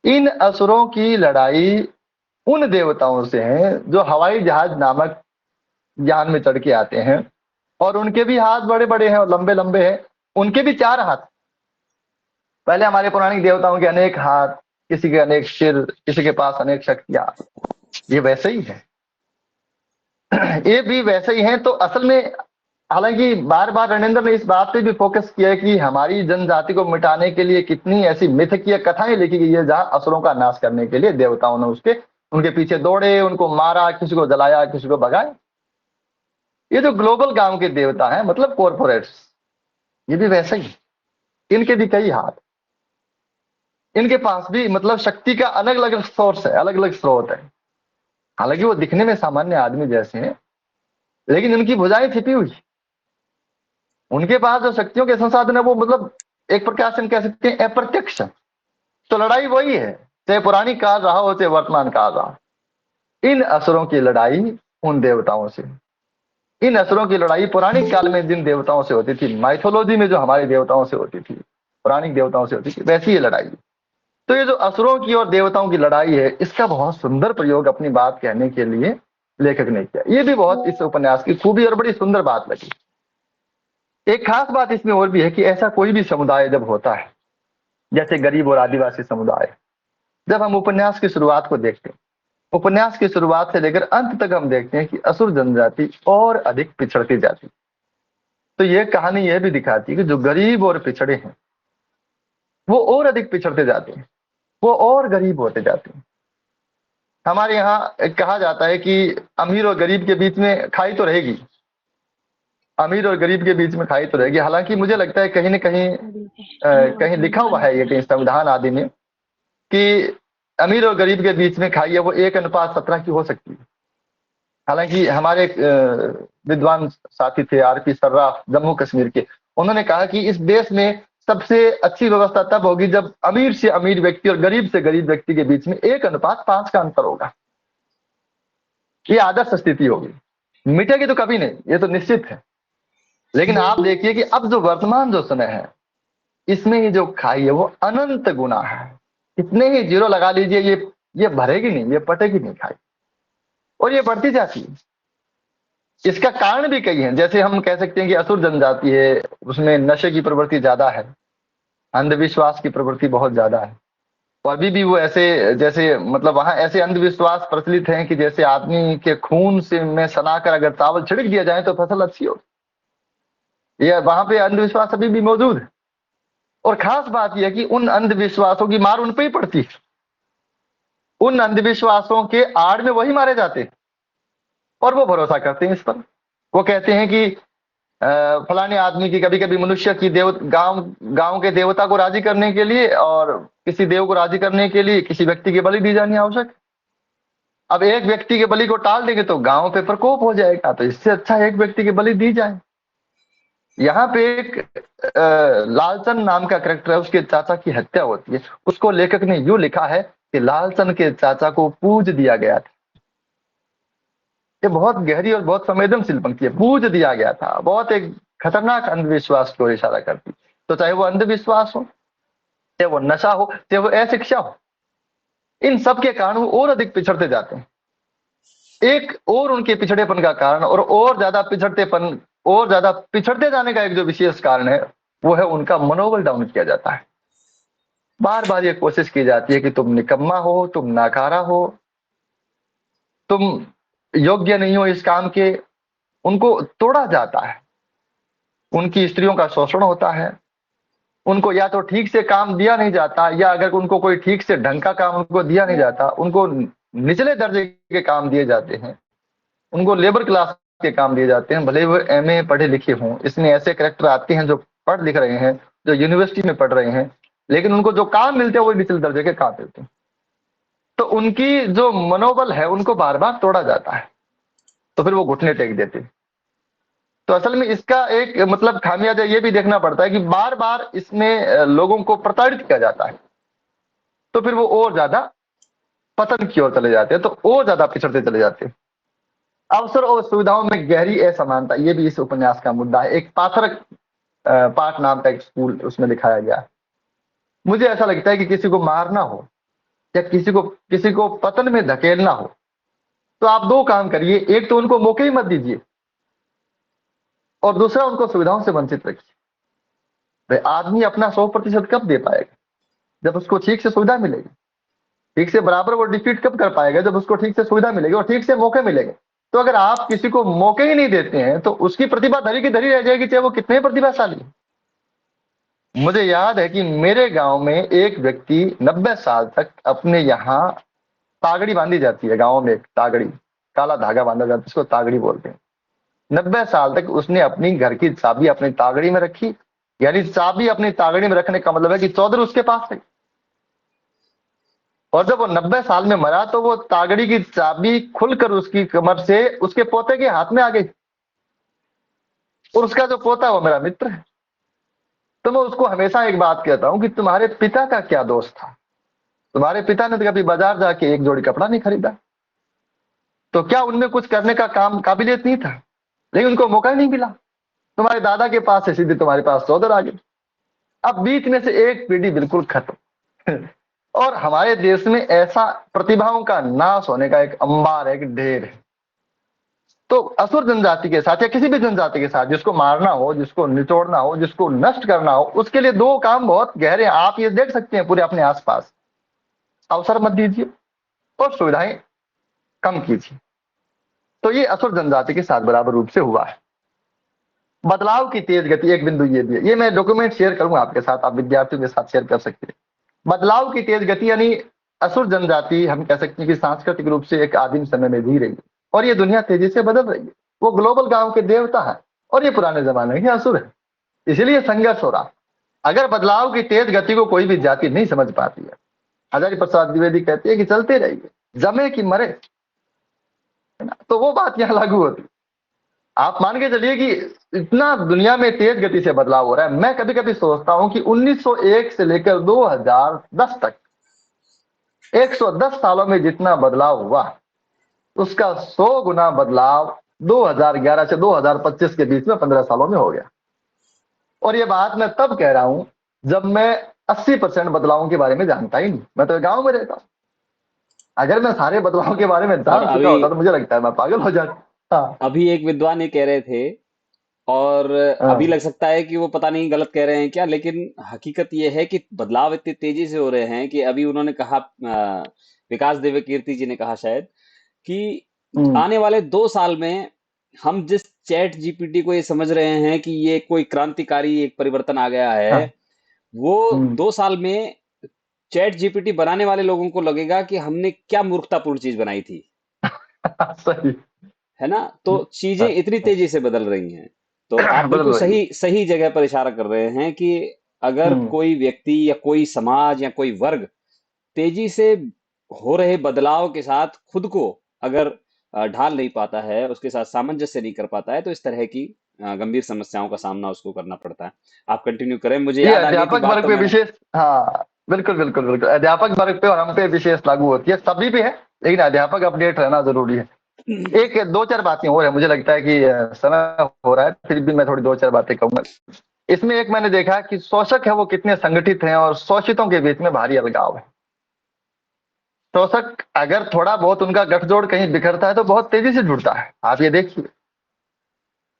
इन असुरों की लड़ाई उन देवताओं से है जो हवाई जहाज नामक यान में चढ़ के आते हैं, और उनके भी हाथ बड़े बड़े हैं और लंबे लंबे हैं। उनके भी चार हाथ। पहले हमारे पौराणिक देवताओं के अनेक हाथ, किसी के अनेक सिर, किसी के पास अनेक शक्तियां। ये वैसे ही है। ये भी वैसे ही है। तो असल में, हालांकि बार बार रणेंद्र ने इस बात पे भी फोकस किया है कि हमारी जनजाति को मिटाने के लिए कितनी ऐसी मिथकीय कथाएं लिखी गई है, जहां असुरों का नाश करने के लिए देवताओं ने उनके पीछे दौड़े, उनको मारा, किसी को जलाया, किसी को भगाया। ये जो ग्लोबल गांव के देवता हैं, मतलब कॉरपोरेट्स, ये भी वैसे ही। इनके भी कई हाथ, इनके पास भी मतलब शक्ति का अलग अलग सोर्स है, अलग अलग स्रोत है। हालांकि वो दिखने में सामान्य आदमी जैसे हैं, लेकिन उनकी भुजाएं छिपी हुई। उनके पास जो शक्तियों के संसाधन है, वो मतलब एक प्रकार से हम कह सकते हैं अप्रत्यक्ष। तो लड़ाई वही है, चाहे पुरानी काल रहा हो चाहे वर्तमान काल रहा। इन असुरों की लड़ाई उन देवताओं से। इन असुरों की लड़ाई पौराणिक काल में जिन देवताओं से होती थी, माइथोलॉजी में जो हमारे देवताओं से होती थी, पौराणिक देवताओं से होती थी, वैसी ये लड़ाई। तो ये जो असुरों की और देवताओं की लड़ाई है, इसका बहुत सुंदर प्रयोग अपनी बात कहने के लिए लेखक ने किया। ये भी बहुत इस उपन्यास की खूबी और बड़ी सुंदर बात लगी। एक खास बात इसमें और भी है कि ऐसा कोई भी समुदाय जब होता है, जैसे गरीब और आदिवासी समुदाय, जब हम उपन्यास की शुरुआत को देखते हैं, उपन्यास की शुरुआत से लेकर अंत तक हम देखते हैं कि असुर जनजाति और अधिक पिछड़ती जाती। तो ये कहानी यह भी दिखाती है कि जो गरीब और पिछड़े हैं, वो और अधिक पिछड़ते जाते हैं, वो और गरीब होते जाते हैं। हमारे यहाँ कहा जाता है कि अमीर और गरीब के बीच में खाई तो रहेगी, अमीर और गरीब के बीच में खाई तो रहेगी। हालांकि मुझे लगता है कहीं ना कहीं कहीं लिखा हुआ है ये, कहीं संविधान आदि में, कि अमीर और गरीब के बीच में खाई है वो 1:17 की हो सकती है। हालांकि हमारे विद्वान साथी थे आर पी सर्राफ, जम्मू कश्मीर के, उन्होंने कहा कि इस देश में सबसे अच्छी व्यवस्था तब होगी जब अमीर से अमीर व्यक्ति और गरीब से गरीब व्यक्ति के बीच में 1:5 का अंतर होगा। ये आदर्श स्थिति होगी, मिटेगी तो कभी नहीं, ये तो निश्चित है। लेकिन आप देखिए कि अब जो वर्तमान जो समय है, इसमें ये जो खाई है वो अनंत गुना है। कितने ही जीरो लगा लीजिए, ये भरेगी नहीं, ये पटेगी नहीं खाई, और ये बढ़ती जाती है। इसका कारण भी कई हैं। जैसे हम कह सकते हैं कि असुर जनजाति है, उसमें नशे की प्रवृत्ति ज्यादा है, अंधविश्वास की प्रवृत्ति बहुत ज्यादा है। और अभी भी वो ऐसे, जैसे मतलब वहां ऐसे अंधविश्वास प्रचलित हैं कि जैसे आदमी के खून से में सनाकर अगर चावल छिड़क दिया जाए तो फसल अच्छी हो। ये वहां पे अंधविश्वास अभी भी मौजूद है। और खास बात यह है कि उन अंधविश्वासों की मार उन पे ही पड़ती है, उन अंधविश्वासों के आड़ में वही मारे जाते हैं, और वो भरोसा करते हैं इस पर। वो कहते हैं कि फलाने आदमी की, कभी कभी मनुष्य की गांव गांव के देवता को राजी करने के लिए और किसी देव को राजी करने के लिए किसी व्यक्ति की बलि दी जानी आवश्यक। अब एक व्यक्ति के बलि को टाल देंगे तो गांव पे प्रकोप हो जाएगा, तो इससे अच्छा एक व्यक्ति की बलि दी जाए। यहाँ पे एक लालचंद नाम का कैरेक्टर है, उसके चाचा की हत्या होती है। उसको लेखक ने यूं लिखा है कि लालचंद के चाचा को पूज दिया गया था। ये बहुत गहरी और बहुत संवेदनशील पंक्ति है, पूज दिया गया था। बहुत एक खतरनाक अंधविश्वास की ओर इशारा करती। तो चाहे वो अंधविश्वास हो, चाहे वो नशा हो, चाहे वो अशिक्षा हो, इन सब के कारण वो और अधिक पिछड़ते जाते हैं। एक और उनके पिछड़ेपन का कारण, और ज्यादा पिछड़तेपन, और ज्यादा पिछड़ते जाने का एक जो विशेष कारण है, वो है उनका मनोबल डाउन किया जाता है। बार बार ये कोशिश की जाती है कि तुम निकम्मा हो, तुम नाकारा हो, तुम योग्य नहीं हो इस काम के। उनको तोड़ा जाता है, उनकी स्त्रियों का शोषण होता है, उनको या तो ठीक से काम दिया नहीं जाता, या अगर उनको कोई ठीक से ढंग का काम उनको दिया नहीं जाता, उनको निचले दर्जे के काम दिए जाते हैं, उनको लेबर क्लास के काम दिए जाते हैं, भले वो एमए पढ़े लिखे हों। इसमें ऐसे करेक्टर आते हैं जो पढ़ लिख रहे हैं, जो यूनिवर्सिटी में पढ़ रहे हैं, लेकिन उनको जो काम मिलते हैं वो निचले दर्जे के काम मिलते हैं। तो उनकी जो मनोबल है उनको बार बार तोड़ा जाता है, तो फिर वो घुटने टेक देते हैं। तो असल में इसका एक मतलब खामियाजा ये भी देखना पड़ता है कि बार बार इसमें लोगों को प्रताड़ित किया जाता है, तो फिर वो और ज्यादा पतन की ओर चले जाते हैं, तो और ज्यादा पिछड़ते चले जाते हैं। अवसर और सुविधाओं में गहरी असमानता, ये भी इस उपन्यास का मुद्दा है। एक पाथरक पाठ नाम का एक स्कूल उसमें दिखाया गया है। मुझे ऐसा लगता है कि किसी को मारना हो या किसी को पतन में धकेलना हो, तो आप दो काम करिए, एक तो उनको मौके ही मत दीजिए, और दूसरा उनको सुविधाओं से वंचित रखिए। भाई आदमी अपना 100% कब दे पाएगा? जब उसको ठीक से सुविधा मिलेगी। ठीक से बराबर वो डिफीट कब कर पाएगा? जब उसको ठीक से सुविधा मिलेगी और ठीक से मौके मिलेंगे। तो अगर आप किसी को मौके ही नहीं देते हैं तो उसकी प्रतिभा धरी की धरी रह जाएगी, चाहे वो कितने प्रतिभाशाली। मुझे याद है कि मेरे गांव में एक व्यक्ति 90 साल तक अपने यहाँ, तागड़ी बांधी जाती है गाँव में, एक तागड़ी, काला धागा बांधा जाता है, इसको तागड़ी बोलते हैं। 90 साल तक उसने अपनी घर की चाबी अपनी तागड़ी में रखी। यानी चाबी अपनी तागड़ी में रखने का मतलब है कि चौधर उसके पास है। और जब वो 90 साल में मरा तो वो तागड़ी की चाबी खुलकर उसकी कमर से उसके पोते के हाथ में आ गई, और उसका जो पोता है वो मेरा मित्र है। तो मैं उसको हमेशा एक बात कहता हूं कि तुम्हारे पिता का क्या दोष था? तुम्हारे पिता ने तो कभी बाजार जाके एक जोड़ी कपड़ा नहीं खरीदा, तो क्या उनमें कुछ करने का काम काबिलियत नहीं था? लेकिन उनको मौका ही नहीं मिला। तुम्हारे दादा के पास से सीधे तुम्हारे पास चौधर आ गए। अब बीच में से एक पीढ़ी बिल्कुल खत्म। और हमारे देश में ऐसा प्रतिभाओं का नाश होने का एक अंबार है, एक ढेर है। तो असुर जनजाति के साथ या किसी भी जनजाति के साथ जिसको मारना हो, जिसको निचोड़ना हो, जिसको नष्ट करना हो, उसके लिए दो काम बहुत गहरे हैं। आप ये देख सकते हैं पूरे अपने आसपास, अवसर मत दीजिए और सुविधाएं कम कीजिए। तो ये असुर जनजाति के साथ बराबर रूप से हुआ है। बदलाव की तेज गति, एक बिंदु ये भी है, ये मैं डॉक्यूमेंट शेयर करूंगा आपके साथ, आप विद्यार्थियों के साथ शेयर कर सकते हैं। बदलाव की तेज गति यानी असुर जनजाति हम कह सकते हैं कि सांस्कृतिक रूप से एक आदिम समय में जी रही है और ये दुनिया तेजी से बदल रही है। वो ग्लोबल गांव के देवता है और ये पुराने जमाने के असुर है, इसीलिए संघर्ष हो रहा। अगर बदलाव की तेज गति को कोई भी जाति नहीं समझ पाती है, हजारी प्रसाद द्विवेदी कहते हैं कि चलते रहिए, जमे कि मरे, है ना, तो वो बात यहाँ लागू होती है। आप मान के चलिए कि इतना दुनिया में तेज गति से बदलाव हो रहा है। मैं कभी कभी सोचता हूं कि 1901 से लेकर 2010 तक 110 सालों में जितना बदलाव हुआ, उसका 100 गुना बदलाव 2011 से 2025 के बीच में 15 सालों में हो गया। और ये बात मैं तब कह रहा हूं जब मैं 80% बदलावों के बारे में जानता ही नहीं। मैं तो गांव में रहता हूं। अगर मैं सारे बदलावों के बारे में और जान चुका अभी होता तो मुझे लगता है मैं पागल हो जाता। हाँ। अभी एक विद्वान ये कह रहे थे, और अभी हाँ। लग सकता है कि वो पता नहीं गलत कह रहे हैं क्या, लेकिन हकीकत ये है कि बदलाव इतनी तेजी से हो रहे हैं कि अभी उन्होंने कहा, विकास दिव्य कीर्ति जी ने कहा शायद, कि हम्म। आने वाले 2 साल में हम जिस चैट जीपीटी को ये समझ रहे हैं कि ये कोई क्रांतिकारी एक परिवर्तन आ गया है, हाँ। वो हम्म। 2 साल में चैट जीपीटी बनाने वाले लोगों को लगेगा कि हमने क्या मूर्खतापूर्ण चीज बनाई थी। सही। है ना? तो चीजें हाँ, इतनी तेजी से बदल रही हैं। तो आप बदल बिल्कुल रही है। सही सही जगह पर इशारा कर रहे हैं कि अगर हम्म। कोई व्यक्ति या कोई समाज या कोई वर्ग तेजी से हो रहे बदलाव के साथ खुद को अगर ढाल नहीं पाता है, उसके साथ सामंजस्य नहीं कर पाता है, तो इस तरह की गंभीर समस्याओं का सामना उसको करना पड़ता है। आप कंटिन्यू करें, मुझे ये याद आ गई थी अध्यापक बात वर्ग तो पे मैंने। विशेष, हाँ बिल्कुल बिल्कुल बिल्कुल, अध्यापक वर्ग पे और हम पे विशेष लागू होती है, सभी पे है, लेकिन अध्यापक अपडेट रहना जरूरी है। एक दो चार बातें और है, मुझे लगता है कि समय हो रहा है, फिर भी मैं थोड़ी दो चार बातें कहूंगा। इसमें एक मैंने देखा कि शोषक है वो कितने संगठित हैं और शोषितों के बीच में भारी अलगाव है। शोषक अगर थोड़ा बहुत उनका गठजोड़ कहीं बिखरता है तो बहुत तेजी से जुड़ता है, आप ये देखिए,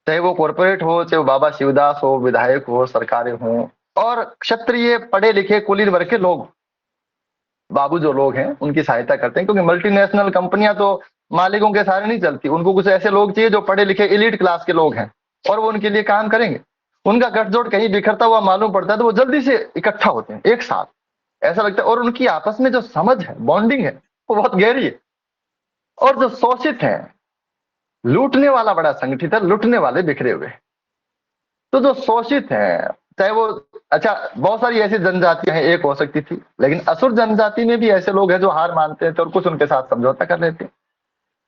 चाहे वो कॉरपोरेट हो, चाहे वो बाबा शिवदास हो, विधायक हो, सरकारें हो, और क्षत्रिय पढ़े लिखे कुलीन वर्ग के लोग, बाबू जो लोग हैं उनकी सहायता करते हैं, क्योंकि मल्टीनेशनल कंपनियां तो मालिकों के सहारे नहीं चलती, उनको कुछ ऐसे लोग चाहिए जो पढ़े लिखे इलीट क्लास के लोग हैं और वो उनके लिए काम करेंगे। उनका गठजोड़ कहीं बिखरता हुआ मालूम पड़ता है तो वो जल्दी से इकट्ठा होते हैं एक साथ, ऐसा लगता है, और उनकी आपस में जो समझ है, बॉन्डिंग है, वो बहुत गहरी है। और जो शोषित है, लूटने वाला बड़ा संगठित है, लूटने वाले बिखरे हुए हैं। तो जो शोषित है, चाहे वो, अच्छा बहुत सारी ऐसी जनजातियां हैं, एक हो सकती थी, लेकिन असुर जनजाति में भी ऐसे लोग हैं जो हार मानते थे और कुछ उनके साथ समझौता कर लेते हैं।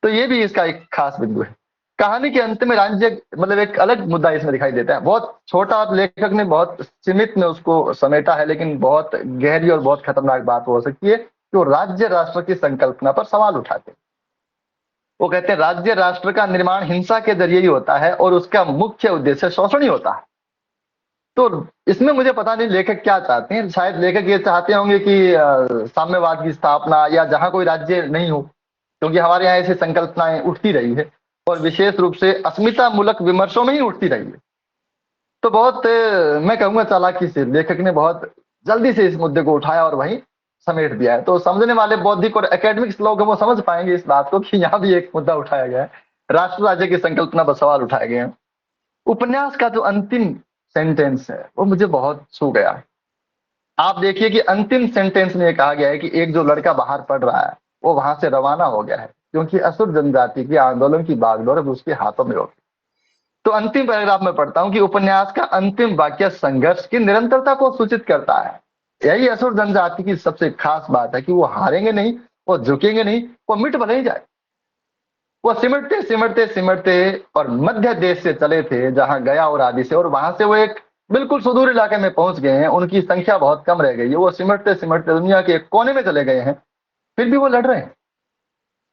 तो ये भी इसका एक खास बिंदु है। कहानी के अंत में राज्य, मतलब एक अलग मुद्दा इसमें दिखाई देता है, बहुत छोटा, और लेखक ने बहुत सीमित में उसको समेटा है, लेकिन बहुत गहरी और बहुत खतरनाक बात हो सकती है कि वो राज्य राष्ट्र की संकल्पना पर सवाल उठाते हैं। वो कहते हैं राज्य राष्ट्र का निर्माण हिंसा के जरिए ही होता है और उसका मुख्य उद्देश्य शोषण ही होता है। तो इसमें मुझे पता नहीं लेखक क्या चाहते हैं, शायद लेखक ये चाहते होंगे कि साम्यवाद की स्थापना, या जहां कोई राज्य नहीं हो, क्योंकि हमारे यहाँ ऐसी संकल्पनाएं उठती रही है और विशेष रूप से अस्मिता मूलक विमर्शों में ही उठती रही है। तो बहुत मैं कहूंगा चालाकी से लेखक ने बहुत जल्दी से इस मुद्दे को उठाया और वहीं समेट दिया है। तो समझने वाले बौद्धिक और एकेडमिक्स लोग हैं वो समझ पाएंगे इस बात को कि यहाँ भी एक मुद्दा उठाया गया है, राष्ट्र राज्य की संकल्पना पर सवाल उठाए गए हैं। उपन्यास का जो अंतिम सेंटेंस है वो मुझे बहुत छू गया है। आप देखिए कि अंतिम सेंटेंस में ये कहा गया है कि एक जो लड़का बाहर पढ़ रहा है वो वहां से रवाना हो गया है, क्योंकि असुर जनजाति के आंदोलन की बागडोर अब उसके हाथों में होगी। तो अंतिम पैराग्राफ में पढ़ता हूं कि उपन्यास का अंतिम वाक्य संघर्ष की निरंतरता को सूचित करता है। यही असुर जनजाति की सबसे खास बात है कि वो हारेंगे नहीं, वो झुकेंगे नहीं, वो मिट भले ही जाए। वो सिमटते सिमटते सिमटते और मध्य देश से चले थे, जहां गया और आदि से, और वहां से वो एक बिल्कुल सुदूर इलाके में पहुंच गए हैं। उनकी संख्या बहुत कम रह गई है, वो सिमटते सिमटते दुनिया के एक कोने में चले गए हैं, फिर भी वो लड़ रहे हैं।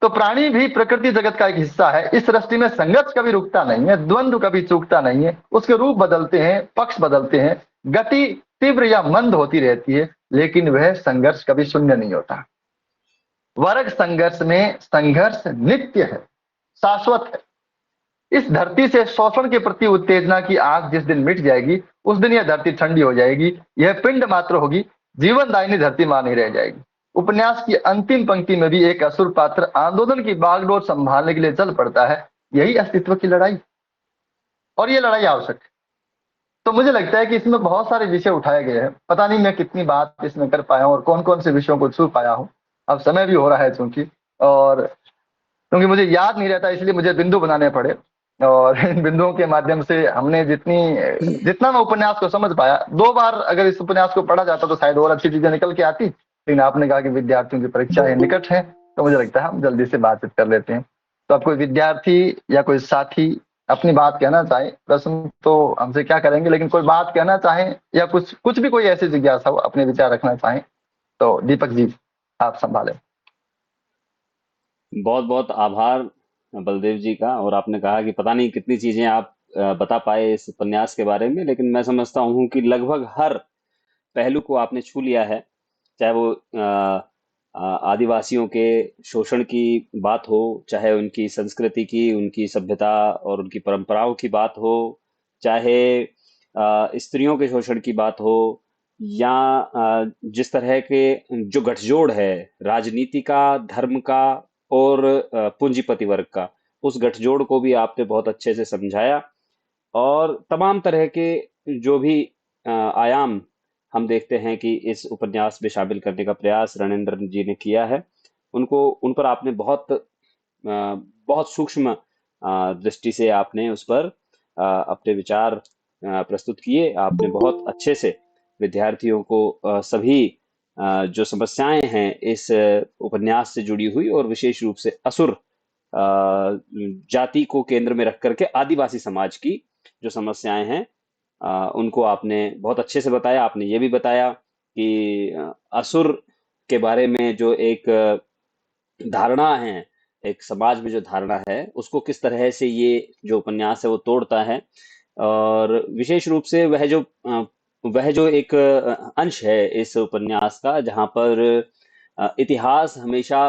तो प्राणी भी प्रकृति जगत का एक हिस्सा है। इस सृष्टि में संघर्ष कभी रुकता नहीं है, द्वंद्व कभी चूकता नहीं है, उसके रूप बदलते हैं, पक्ष बदलते हैं, गति तीव्र या मंद होती रहती है, लेकिन वह संघर्ष कभी शून्य नहीं होता। वर्ग संघर्ष में संघर्ष नित्य है, शाश्वत है। इस धरती से शोषण के प्रति उत्तेजना की आग जिस दिन मिट जाएगी, उस दिन यह धरती ठंडी हो जाएगी, यह पिंड मात्र होगी, जीवनदायिनी धरती मां नहीं रह जाएगी। उपन्यास की अंतिम पंक्ति में भी एक असुर पात्र आंदोलन की बागडोर संभालने के लिए चल पड़ता है। यही अस्तित्व की लड़ाई, और ये लड़ाई आवश्यक है। तो मुझे लगता है कि इसमें बहुत सारे विषय उठाए गए हैं। पता नहीं मैं कितनी बात इसमें कर पाया हूँ और कौन कौन से विषयों को छू पाया हूँ। अब समय भी हो रहा है चूंकि, और क्योंकि मुझे याद नहीं रहता, इसलिए मुझे बिंदु बनाने पड़े। और इन बिंदुओं के माध्यम से हमने जितना मैं उपन्यास को समझ पाया, 2 बार अगर इस उपन्यास को पढ़ा जाता तो शायद और अच्छी चीजें निकल के आती। लेकिन आपने कहा कि विद्यार्थियों की परीक्षाएं निकट है, तो मुझे लगता है हम जल्दी से बातचीत कर लेते हैं। तो आप कोई विद्यार्थी या कोई साथी अपनी बात कहना चाहें, प्रश्न तो हमसे क्या करेंगे, लेकिन कोई बात कहना चाहें या कुछ कुछ भी कोई ऐसी जिज्ञासा हो, अपने विचार रखना चाहें, तो दीपक जी आप संभालें। बहुत बहुत आभार बलदेव जी का। और आपने कहा कि पता नहीं कितनी चीजें आप बता पाए इस उपन्यास के बारे में, लेकिन मैं समझता हूँ कि लगभग हर पहलू को आपने छू लिया है। चाहे वो आदिवासियों के शोषण की बात हो, चाहे उनकी संस्कृति की, उनकी सभ्यता और उनकी परंपराओं की बात हो, चाहे स्त्रियों के शोषण की बात हो, या जिस तरह के जो गठजोड़ है राजनीति का, धर्म का और पूंजीपति वर्ग का, उस गठजोड़ को भी आपने बहुत अच्छे से समझाया। और तमाम तरह के जो भी आयाम हम देखते हैं कि इस उपन्यास में शामिल करने का प्रयास रणेंद्र जी ने किया है, उनको उन पर आपने बहुत सूक्ष्म दृष्टि से आपने उस पर अपने विचार प्रस्तुत किए। आपने बहुत अच्छे से विद्यार्थियों को सभी जो समस्याएं हैं इस उपन्यास से जुड़ी हुई, और विशेष रूप से असुर जाति को केंद्र में रख करके आदिवासी समाज की जो समस्याएं हैं उनको आपने बहुत अच्छे से बताया। आपने ये भी बताया कि असुर के बारे में जो एक धारणा है, एक समाज में जो धारणा है, उसको किस तरह से ये जो उपन्यास है वो तोड़ता है। और विशेष रूप से वह जो एक अंश है इस उपन्यास का, जहाँ पर इतिहास हमेशा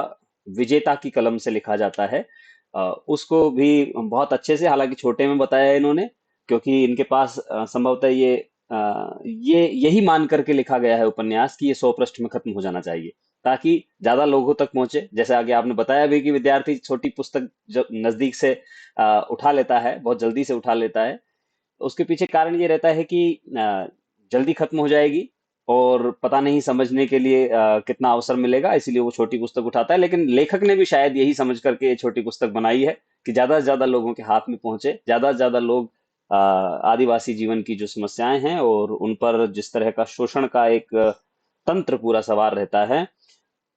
विजेता की कलम से लिखा जाता है, उसको भी बहुत अच्छे से, हालांकि छोटे में बताया है इन्होंने, क्योंकि इनके पास संभवतः ये यही मान करके लिखा गया है उपन्यास कि ये 100 पृष्ठ में खत्म हो जाना चाहिए, ताकि ज्यादा लोगों तक पहुंचे। जैसे आगे आपने बताया भी कि विद्यार्थी छोटी पुस्तक जब नजदीक से उठा लेता है, बहुत जल्दी से उठा लेता है, उसके पीछे कारण ये रहता है कि जल्दी खत्म हो जाएगी और पता नहीं समझने के लिए कितना अवसर मिलेगा, इसीलिए वो छोटी पुस्तक उठाता है। लेकिन लेखक ने भी शायद यही समझ करके ये छोटी पुस्तक बनाई है कि ज्यादा से ज्यादा लोगों के हाथ में पहुंचे, ज्यादा से ज्यादा लोग आदिवासी जीवन की जो समस्याएं हैं और उन पर जिस तरह का शोषण का एक तंत्र पूरा सवार रहता है,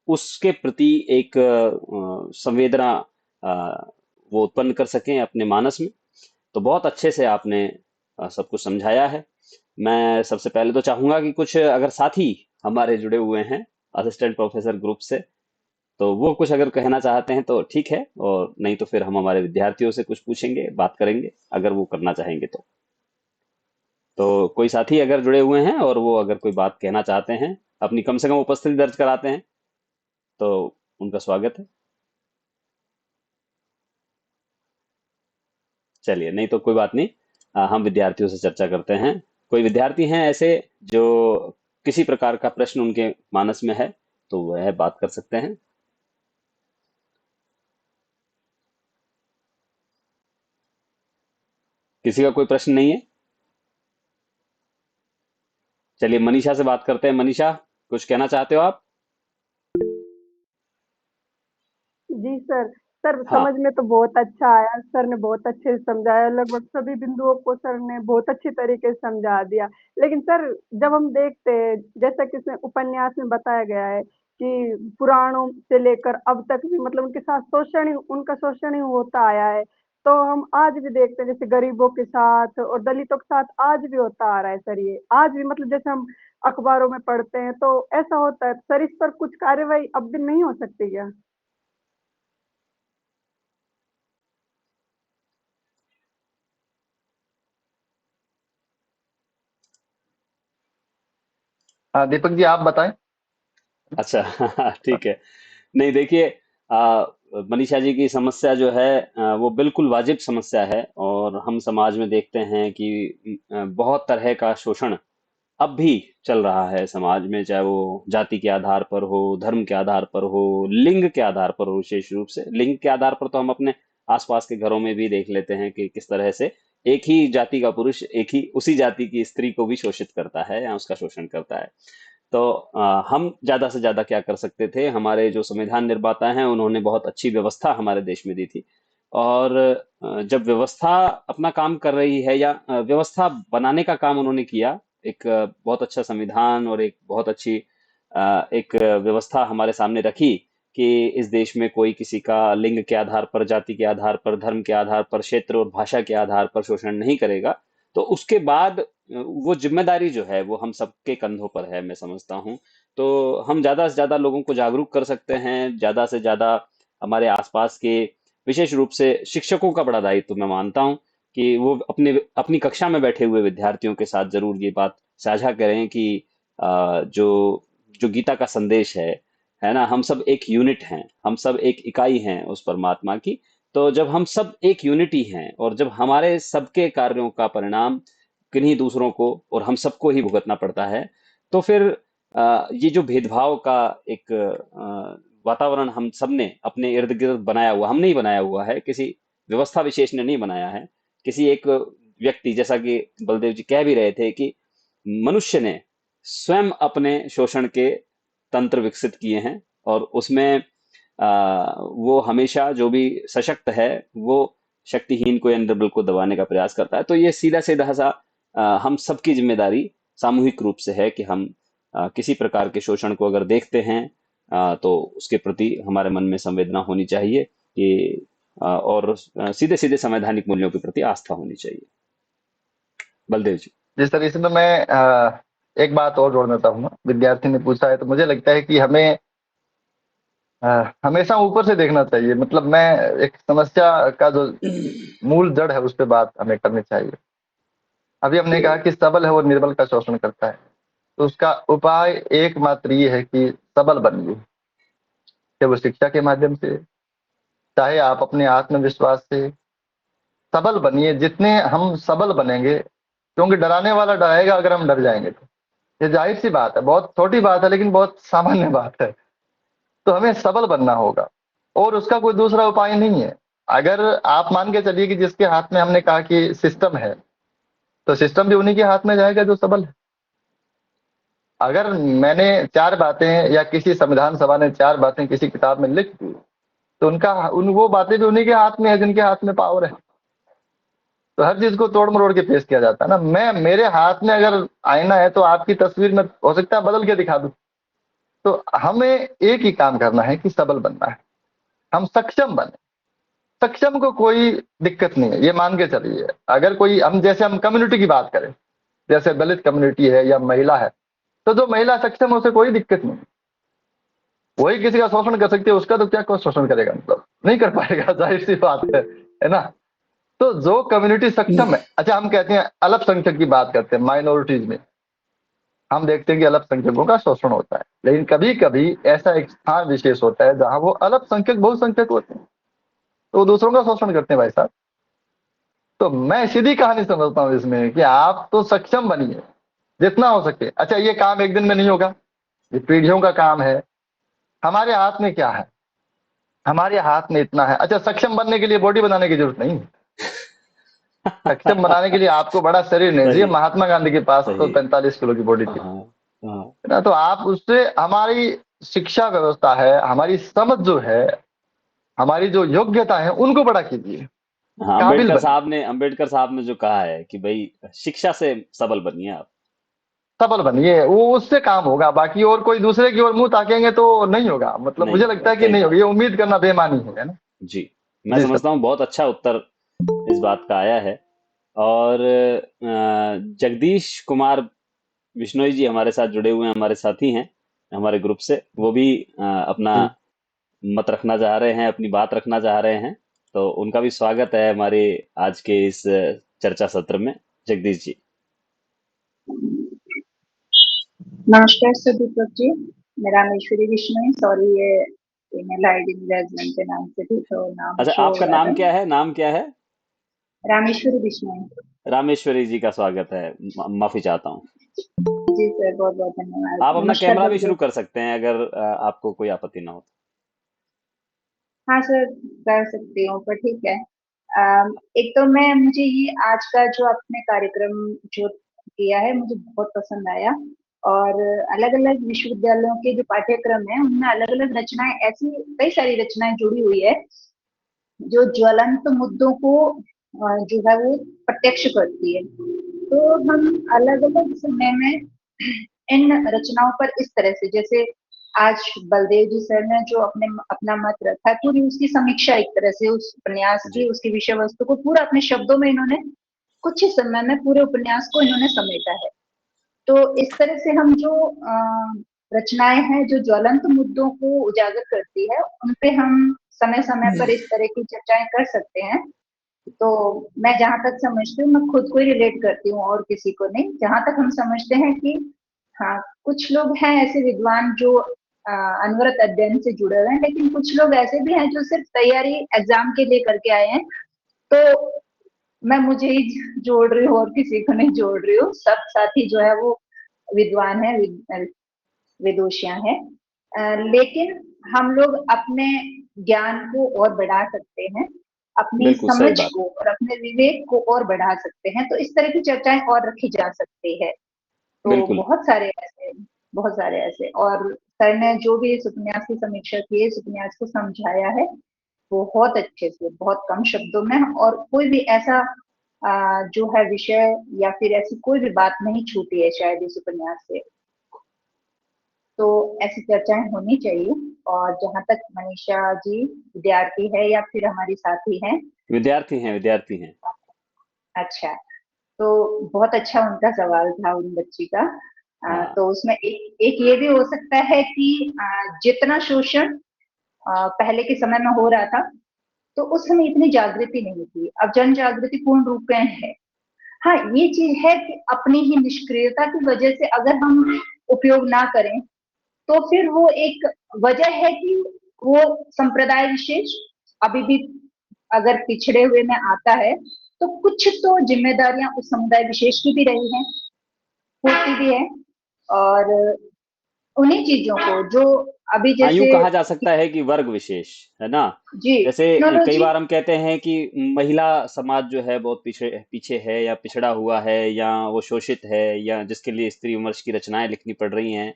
उसके प्रति एक संवेदना वो उत्पन्न कर सकें अपने मानस में। तो बहुत अच्छे से आपने सब कुछ समझाया है। मैं सबसे पहले तो चाहूंगा कि कुछ अगर साथी हमारे जुड़े हुए हैं असिस्टेंट प्रोफेसर ग्रुप से, तो वो कुछ अगर कहना चाहते हैं तो ठीक है, और नहीं तो फिर हम हमारे विद्यार्थियों से कुछ पूछेंगे, बात करेंगे अगर वो करना चाहेंगे तो कोई साथी अगर जुड़े हुए हैं और वो अगर कोई बात कहना चाहते हैं, अपनी कम से कम उपस्थिति दर्ज कराते हैं, तो उनका स्वागत है। चलिए, नहीं तो कोई बात नहीं, हम विद्यार्थियों से चर्चा करते हैं। कोई विद्यार्थी हैं ऐसे जो किसी प्रकार का प्रश्न उनके मानस में है, तो वह बात कर सकते हैं। किसी का कोई प्रश्न नहीं है? चलिए मनीषा से बात करते हैं। मनीषा, कुछ कहना चाहते हो आप? जी सर। सर हाँ। समझ में तो बहुत अच्छा आया, सर ने बहुत अच्छे से समझाया, लगभग सभी बिंदुओं को सर ने बहुत अच्छी तरीके से समझा दिया। लेकिन सर जब हम देखते हैं, जैसा कि इसमें उपन्यास में बताया गया है कि पुराणों से लेकर अब तक भी मतलब उनके साथ शोषण ही उनका शोषण ही होता आया है। तो हम आज भी देखते हैं जैसे गरीबों के साथ और दलितों के साथ आज भी होता आ रहा है सर, ये आज भी मतलब जैसे हम अखबारों में पढ़ते हैं तो ऐसा होता है। सर इस पर कुछ कार्रवाई अब भी नहीं हो सकती क्या? हाँ दीपक जी, आप बताएं। अच्छा। ठीक है। नहीं देखिए, आ, मनीषा जी की समस्या जो है वो बिल्कुल वाजिब समस्या है, और हम समाज में देखते हैं कि बहुत तरह का शोषण अब भी चल रहा है समाज में, चाहे वो जाति के आधार पर हो, धर्म के आधार पर हो, लिंग के आधार पर हो। विशेष रूप से लिंग के आधार पर तो हम अपने आसपास के घरों में भी देख लेते हैं कि किस तरह से एक ही जाति का पुरुष एक ही उसी जाति की स्त्री को भी शोषित करता है या उसका शोषण करता है। तो हम ज्यादा से ज्यादा क्या कर सकते थे? हमारे जो संविधान निर्माता हैं उन्होंने बहुत अच्छी व्यवस्था हमारे देश में दी थी। और जब व्यवस्था अपना काम कर रही है, या व्यवस्था बनाने का काम उन्होंने किया, एक बहुत अच्छा संविधान और एक बहुत अच्छी एक व्यवस्था हमारे सामने रखी कि इस देश में कोई किसी का लिंग के आधार पर, जाति के आधार पर, धर्म के आधार पर, क्षेत्र और भाषा के आधार पर शोषण नहीं करेगा। तो उसके बाद वो जिम्मेदारी जो है वो हम सबके कंधों पर है, मैं समझता हूँ। तो हम ज्यादा से ज्यादा लोगों को जागरूक कर सकते हैं, ज्यादा से ज्यादा हमारे आसपास के, विशेष रूप से शिक्षकों का बड़ा दायित्व मैं मानता हूँ कि वो अपने अपनी कक्षा में बैठे हुए विद्यार्थियों के साथ जरूर ये बात साझा करें कि जो जो गीता का संदेश है ना, हम सब एक यूनिट हैं, हम सब एक इकाई हैं उस परमात्मा की। तो जब हम सब एक यूनिटी हैं, और जब हमारे सबके कार्यों का परिणाम किन्हीं दूसरों को और हम सबको ही भुगतना पड़ता है, तो फिर ये जो भेदभाव का एक वातावरण हम सबने अपने इर्द गिर्द बनाया हुआ, हमने ही बनाया हुआ है, किसी व्यवस्था विशेष ने नहीं बनाया है। किसी एक व्यक्ति, जैसा कि बलदेव जी कह भी रहे थे कि मनुष्य ने स्वयं अपने शोषण के तंत्र विकसित किए हैं, और उसमें वो हमेशा जो भी सशक्त है वो शक्तिहीन को या निर्बल को दबाने का प्रयास करता है। तो ये सीधा सीधा सा हम सबकी जिम्मेदारी सामूहिक रूप से है कि हम किसी प्रकार के शोषण को अगर देखते हैं तो उसके प्रति हमारे मन में संवेदना होनी चाहिए कि और सीधे सीधे संवैधानिक मूल्यों के प्रति आस्था होनी चाहिए। बलदेव जी। जिस तरह से मैं एक बात और जोड़ना चाहूंगा, विद्यार्थी ने पूछा है तो मुझे लगता है कि हमें हमेशा ऊपर से देखना चाहिए। मतलब मैं एक समस्या का जो मूल जड़ है उस पर बात हमें करनी चाहिए। अभी हमने कहा कि सबल है वो निर्बल का शोषण करता है, तो उसका उपाय एकमात्र ये है कि सबल बनिए, चाहे वो शिक्षा के माध्यम से, चाहे आप अपने आत्मविश्वास से सबल बनिए। जितने हम सबल बनेंगे, क्योंकि डराने वाला डराएगा अगर हम डर जाएंगे तो, ये जाहिर सी बात है, बहुत छोटी बात है लेकिन बहुत सामान्य बात है। तो हमें सबल बनना होगा, और उसका कोई दूसरा उपाय नहीं है। अगर आप मान के चलिए कि जिसके हाथ में हमने कहा कि सिस्टम है, तो सिस्टम भी उन्हीं के हाथ में जाएगा जो सबल है। अगर मैंने चार बातें या किसी संविधान सभा ने चार बातें किसी किताब में लिख दी, तो उनका उन वो बातें भी उन्हीं के हाथ में है जिनके हाथ में पावर है। तो हर चीज को तोड़ मरोड़ के पेश किया जाता है ना। मैं मेरे हाथ में अगर आईना है तो आपकी तस्वीर में हो सकता है बदल के दिखा दूं। तो हमें एक ही काम करना है कि सबल बनना है, हम सक्षम बने। सक्षम को कोई दिक्कत नहीं है, ये मान के चलिए। अगर कोई हम जैसे हम कम्युनिटी की बात करें, जैसे दलित कम्युनिटी है या महिला है, तो जो महिला सक्षम है उसे कोई दिक्कत नहीं। वही किसी का शोषण कर सकती है, उसका तो क्या कोई शोषण करेगा? मतलब नहीं कर पाएगा, जाहिर सी बात है ना। तो जो कम्युनिटी सक्षम है, अच्छा हम कहते हैं अल्पसंख्यक की बात करते हैं, माइनॉरिटीज में हम देखते हैं कि अल्पसंख्यकों का शोषण होता है। लेकिन कभी कभी ऐसा एक स्थान विशेष होता है जहां वो अल्पसंख्यक बहुसंख्यक होते हैं, तो वो दूसरों का शोषण करते हैं भाई साहब। तो मैं सीधी कहानी समझता हूँ इसमें कि आप तो सक्षम बनिए जितना हो सके। अच्छा ये काम एक दिन में नहीं होगा, ये पीढ़ियों का काम है। हमारे हाथ में क्या है? हमारे हाथ में इतना है। अच्छा सक्षम बनने के लिए बॉडी बनाने की जरूरत नहीं है। सक्षम बनाने के लिए आपको बड़ा शरीर नहीं चाहिए। सही। महात्मा गांधी के पास तो सही। 45 किलो की बॉडी थी, हाँ। हाँ। है ना। तो आप उससे, हमारी शिक्षा व्यवस्था है, हमारी समझ जो है, हमारी जो योग्यता है, उनको बड़ा कीजिए, हाँ, काबिल बनिए। अंबेडकर साहब ने जो कहा है कि भाई शिक्षा से सबल बनिए आप। सबल बनिए, वो उससे काम होगा। बाकी और कोई दूसरे की ओर मुंह ताकेंगे तो नहीं होगा। मतलब नहीं मुझे होगा, लगता है कि सही नहीं होगा, बात ये उम्मीद करना बेईमानी है ना। जी। मैं जी सर। समझता हूँ बहुत अच्छा उत्तर इस बात का आया है। और जगदीश कुमार बिश्नोई जी हमारे साथ जुड़े हुए हैं, हमारे साथी हैं हमारे ग्रुप से। वो भी अपना जी मत रखना चाह रहे हैं, अपनी बात रखना चाह रहे हैं। तो उनका भी स्वागत है हमारे आज के इस चर्चा सत्र में। जगदीश जी। नमस्कार सर दीपक जी। मेरा रामेश्वरी विश्नोई। सॉरी, ये ईमेल आईडी मेरे हस्बैंड के नाम से थी तो नाम अच्छा, शो हो आपका रहा नाम था। क्या है? नाम क्या है? रामेश्वरी विश्नोई। रामेश्वरी जी का स्वागत है। माफी चाहता हूँ। जी सर, बहुत बहुत धन्यवाद। आप अपना नमस्कार कैमरा भी शुरू बलदेव। कर सकते हैं अगर आपको कोई आपत्ति ना हो हाँ सर, कर सकती हूँ पर ठीक है। एक तो मुझे ये आज का जो आपने कार्यक्रम जो किया है मुझे बहुत पसंद आया। और अलग अलग विश्वविद्यालयों के जो पाठ्यक्रम है उनमें अलग अलग रचनाएं, ऐसी कई सारी रचनाएं जुड़ी हुई है जो ज्वलंत मुद्दों को जो है वो प्रत्यक्ष करती है। तो हम अलग अलग समय में इन रचनाओं पर इस तरह से, जैसे आज बलदेव जी सर ने जो अपना मत रखा, पूरी उसकी समीक्षा, एक तरह से उस उपन्यास जी। की, उसकी विषय वस्तु को पूरा अपने शब्दों में इन्होंने कुछ ही समय में पूरे उपन्यास को इन्होंने समेटा है। तो इस तरह से हम जो रचनाएं हैं जो ज्वलंत मुद्दों को उजागर करती है, उन पे हम समय समय पर इस तरह की चर्चाएं कर सकते हैं। तो मैं जहां तक समझती हूँ, मैं खुद को ही रिलेट करती हूँ और किसी को नहीं। जहां तक हम समझते हैं कि हाँ, कुछ लोग हैं ऐसे विद्वान जो अनवरत अध्ययन से जुड़े हुए हैं, लेकिन कुछ लोग ऐसे भी हैं जो सिर्फ तैयारी एग्जाम के लिए करके आए हैं। तो मैं मुझे ही जोड़ रही हूँ और किसी को नहीं जोड़ रही हूँ। सब साथी जो है वो विद्वान है, विदुषियां हैं। लेकिन हम लोग अपने ज्ञान को और बढ़ा सकते हैं, अपनी बिल्कुल समझ सही बात। को और अपने विवेक को और बढ़ा सकते हैं। तो इस तरह की चर्चाएं और रखी जा सकती है। तो बिल्कुल। बहुत सारे ऐसे, और सर ने जो भी इस उपन्यास की समीक्षा की है, इस उपन्यास को समझाया है बहुत अच्छे से, बहुत कम शब्दों में। और कोई भी ऐसा जो है विषय या फिर ऐसी कोई भी बात नहीं छूटी है शायद इस उपन्यास से। तो ऐसी चर्चाएं होनी चाहिए। और जहां तक मनीषा जी विद्यार्थी है या फिर हमारी साथी हैं। विद्यार्थी हैं, विद्यार्थी हैं। अच्छा, तो बहुत अच्छा उनका सवाल था उन बच्ची का। हाँ। तो उसमें एक एक ये भी हो सकता है कि जितना शोषण पहले के समय में हो रहा था, तो उस समय इतनी जागृति नहीं थी। अब जन जागृति पूर्ण रूप में है। हाँ, ये चीज है कि अपनी ही निष्क्रियता की वजह से अगर हम उपयोग ना करें, तो फिर वो एक वजह है कि वो संप्रदाय विशेष अभी भी अगर पिछड़े हुए में आता है, तो कुछ तो जिम्मेदारियां उस समुदाय विशेष की भी रही हैं, होती भी है। और उन्हीं चीजों को जो अभी हाँ, यूं जैसे, कहा जा सकता है कि वर्ग विशेष, है ना? जी, जैसे कई टेक्नोलॉजी, बार हम कहते हैं कि महिला समाज जो है बहुत पीछे पीछे है या पिछड़ा हुआ है या वो शोषित है या जिसके लिए स्त्री विमर्श की रचनाएं लिखनी पड़ रही हैं।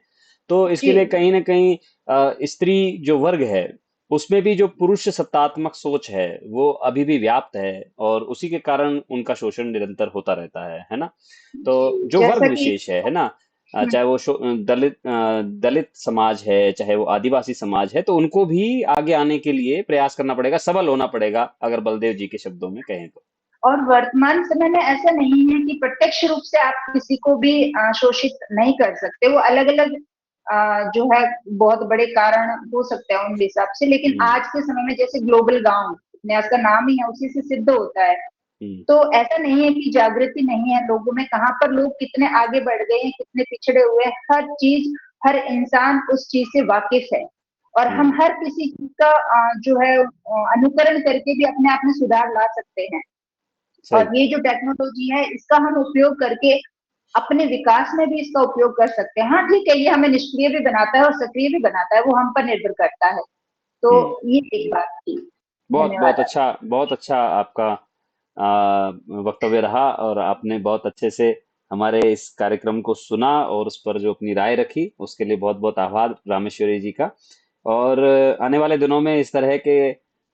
तो जी, इसके लिए कहीं ना कहीं स्त्री जो वर्ग है उसमें भी जो पुरुष सत्तात्मक सोच है वो अभी भी व्याप्त है और उसी के कारण उनका शोषण निरंतर होता रहता है ना? तो जी, जो वर्ग जैसा कि विशेष है ना, हम्म, चाहे वो दलित समाज है, चाहे वो आदिवासी समाज है, तो उनको भी आगे आने के लिए प्रयास करना पड़ेगा, सबल होना पड़ेगा, अगर बलदेव जी के शब्दों में कहें तो। और वर्तमान समय में ऐसा नहीं है कि प्रत्यक्ष रूप से आप किसी को भी शोषित नहीं कर सकते। वो अलग अलग जो है बहुत बड़े कारण हो सकते हैं उन हिसाब से। लेकिन हम्म। आज के समय में जैसे ग्लोबल गांव, न्यास का नाम ही है, उसी से सिद्ध होता है। हम्म। तो ऐसा नहीं है कि जागृति नहीं है लोगों में। कहाँ पर लोग कितने आगे बढ़ गए हैं, कितने पिछड़े हुए हैं, हर चीज, हर इंसान उस चीज से वाकिफ है। और हम हम्म। हर किसी चीज का जो है अनुकरण करके भी अपने आप में सुधार ला सकते हैं। सही। और ये जो टेक्नोलॉजी है, इसका हम उपयोग करके अपने विकास में भी इसका उपयोग कर सकते हैं। हाँ ठीक है, ये हमें निष्क्रिय भी बनाता है और सक्रिय भी बनाता है, वो हम पर निर्भर करता है। तो हम्म। ये एक बात थी। बहुत बहुत धन्यवाद। अच्छा, बहुत अच्छा आपका वक्तव्य रहा और आपने बहुत अच्छे से हमारे इस कार्यक्रम को सुना और उस पर जो अपनी राय रखी उसके लिए बहुत बहुत आभार रामेश्वरी जी का। और आने वाले दिनों में इस तरह के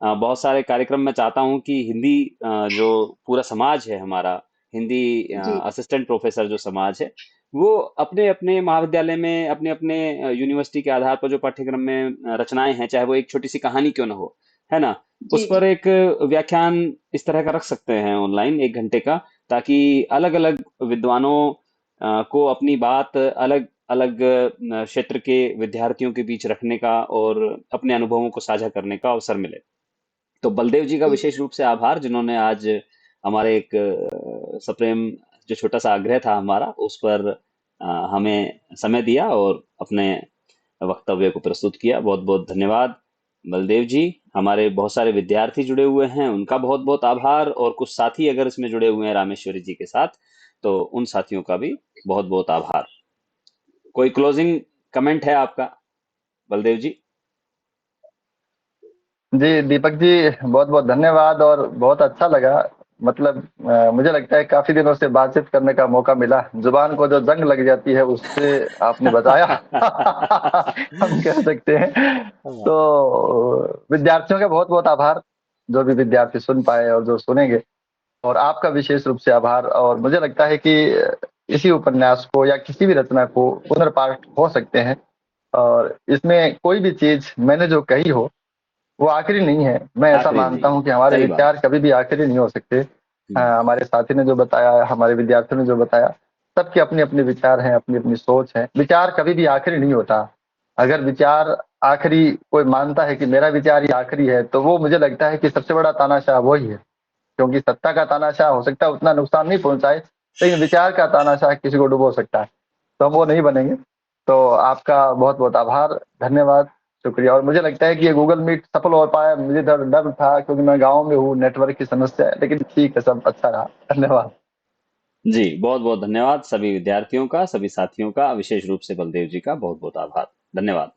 बहुत सारे कार्यक्रम मैं चाहता हूं कि हिंदी जो पूरा समाज है हमारा, हिंदी जी, असिस्टेंट प्रोफेसर जो समाज है, वो अपने अपने महाविद्यालय में अपने अपने यूनिवर्सिटी के आधार पर जो पाठ्यक्रम में रचनाएं हैं, चाहे वो एक छोटी सी कहानी क्यों ना हो, है ना, जी, उस पर जी, एक व्याख्यान इस तरह का रख सकते हैं ऑनलाइन 1 घंटे का, ताकि अलग अलग विद्वानों को अपनी बात अलग अलग क्षेत्र के विद्यार्थियों के बीच रखने का और अपने अनुभवों को साझा करने का अवसर मिले। तो बलदेव जी का जी, विशेष रूप से आभार, जिन्होंने आज हमारे एक सप्रेम जो छोटा सा आग्रह था हमारा उस पर हमें समय दिया और अपने वक्तव्य को प्रस्तुत किया। बहुत बहुत धन्यवाद बलदेव जी। हमारे बहुत सारे विद्यार्थी जुड़े हुए हैं, उनका बहुत बहुत आभार, और कुछ साथी अगर इसमें जुड़े हुए हैं रामेश्वरी जी के साथ, तो उन साथियों का भी बहुत बहुत आभार। कोई क्लोजिंग कमेंट है आपका बलदेव जी? जी दीपक जी, बहुत बहुत धन्यवाद और बहुत अच्छा लगा। मतलब मुझे लगता है काफी दिनों से बातचीत करने का मौका मिला। जुबान को जो जंग लग जाती है उससे आपने बचाया। हम कह सकते हैं। तो विद्यार्थियों का बहुत बहुत आभार, जो भी विद्यार्थी सुन पाए और जो सुनेंगे, और आपका विशेष रूप से आभार। और मुझे लगता है कि इसी उपन्यास को या किसी भी रचना को पुनर्पाठ हो सकते हैं, और इसमें कोई भी चीज मैंने जो कही हो वो आखिरी नहीं है। मैं ऐसा आखिरी मानता नहीं है, हूँ कि हमारे सही बात। विचार कभी भी आखिरी नहीं हो सकते। हमारे साथी ने जो बताया, हमारे विद्यार्थियों ने जो बताया, सबके अपने अपने विचार हैं, अपनी अपनी सोच है। विचार कभी भी आखिरी नहीं होता। अगर विचार आखिरी कोई मानता है कि मेरा विचार ही आखिरी है, तो वो मुझे लगता है कि सबसे बड़ा तानाशाह वही है। क्योंकि सत्ता का तानाशाह हो सकता है उतना नुकसान नहीं पहुंचाए, लेकिन विचार का तानाशाह किसी को डुबो सकता है। तो हम वो नहीं बनेंगे। तो आपका बहुत बहुत आभार, धन्यवाद, शुक्रिया। और मुझे लगता है कि ये गूगल मीट सफल हो पाया। मुझे डर डर था क्योंकि मैं गांव में हूँ, नेटवर्क की समस्या है, लेकिन ठीक है, सब अच्छा रहा। धन्यवाद। जी, बहुत बहुत धन्यवाद सभी विद्यार्थियों का, सभी साथियों का, विशेष रूप से बलदेव जी का बहुत बहुत आभार। धन्यवाद।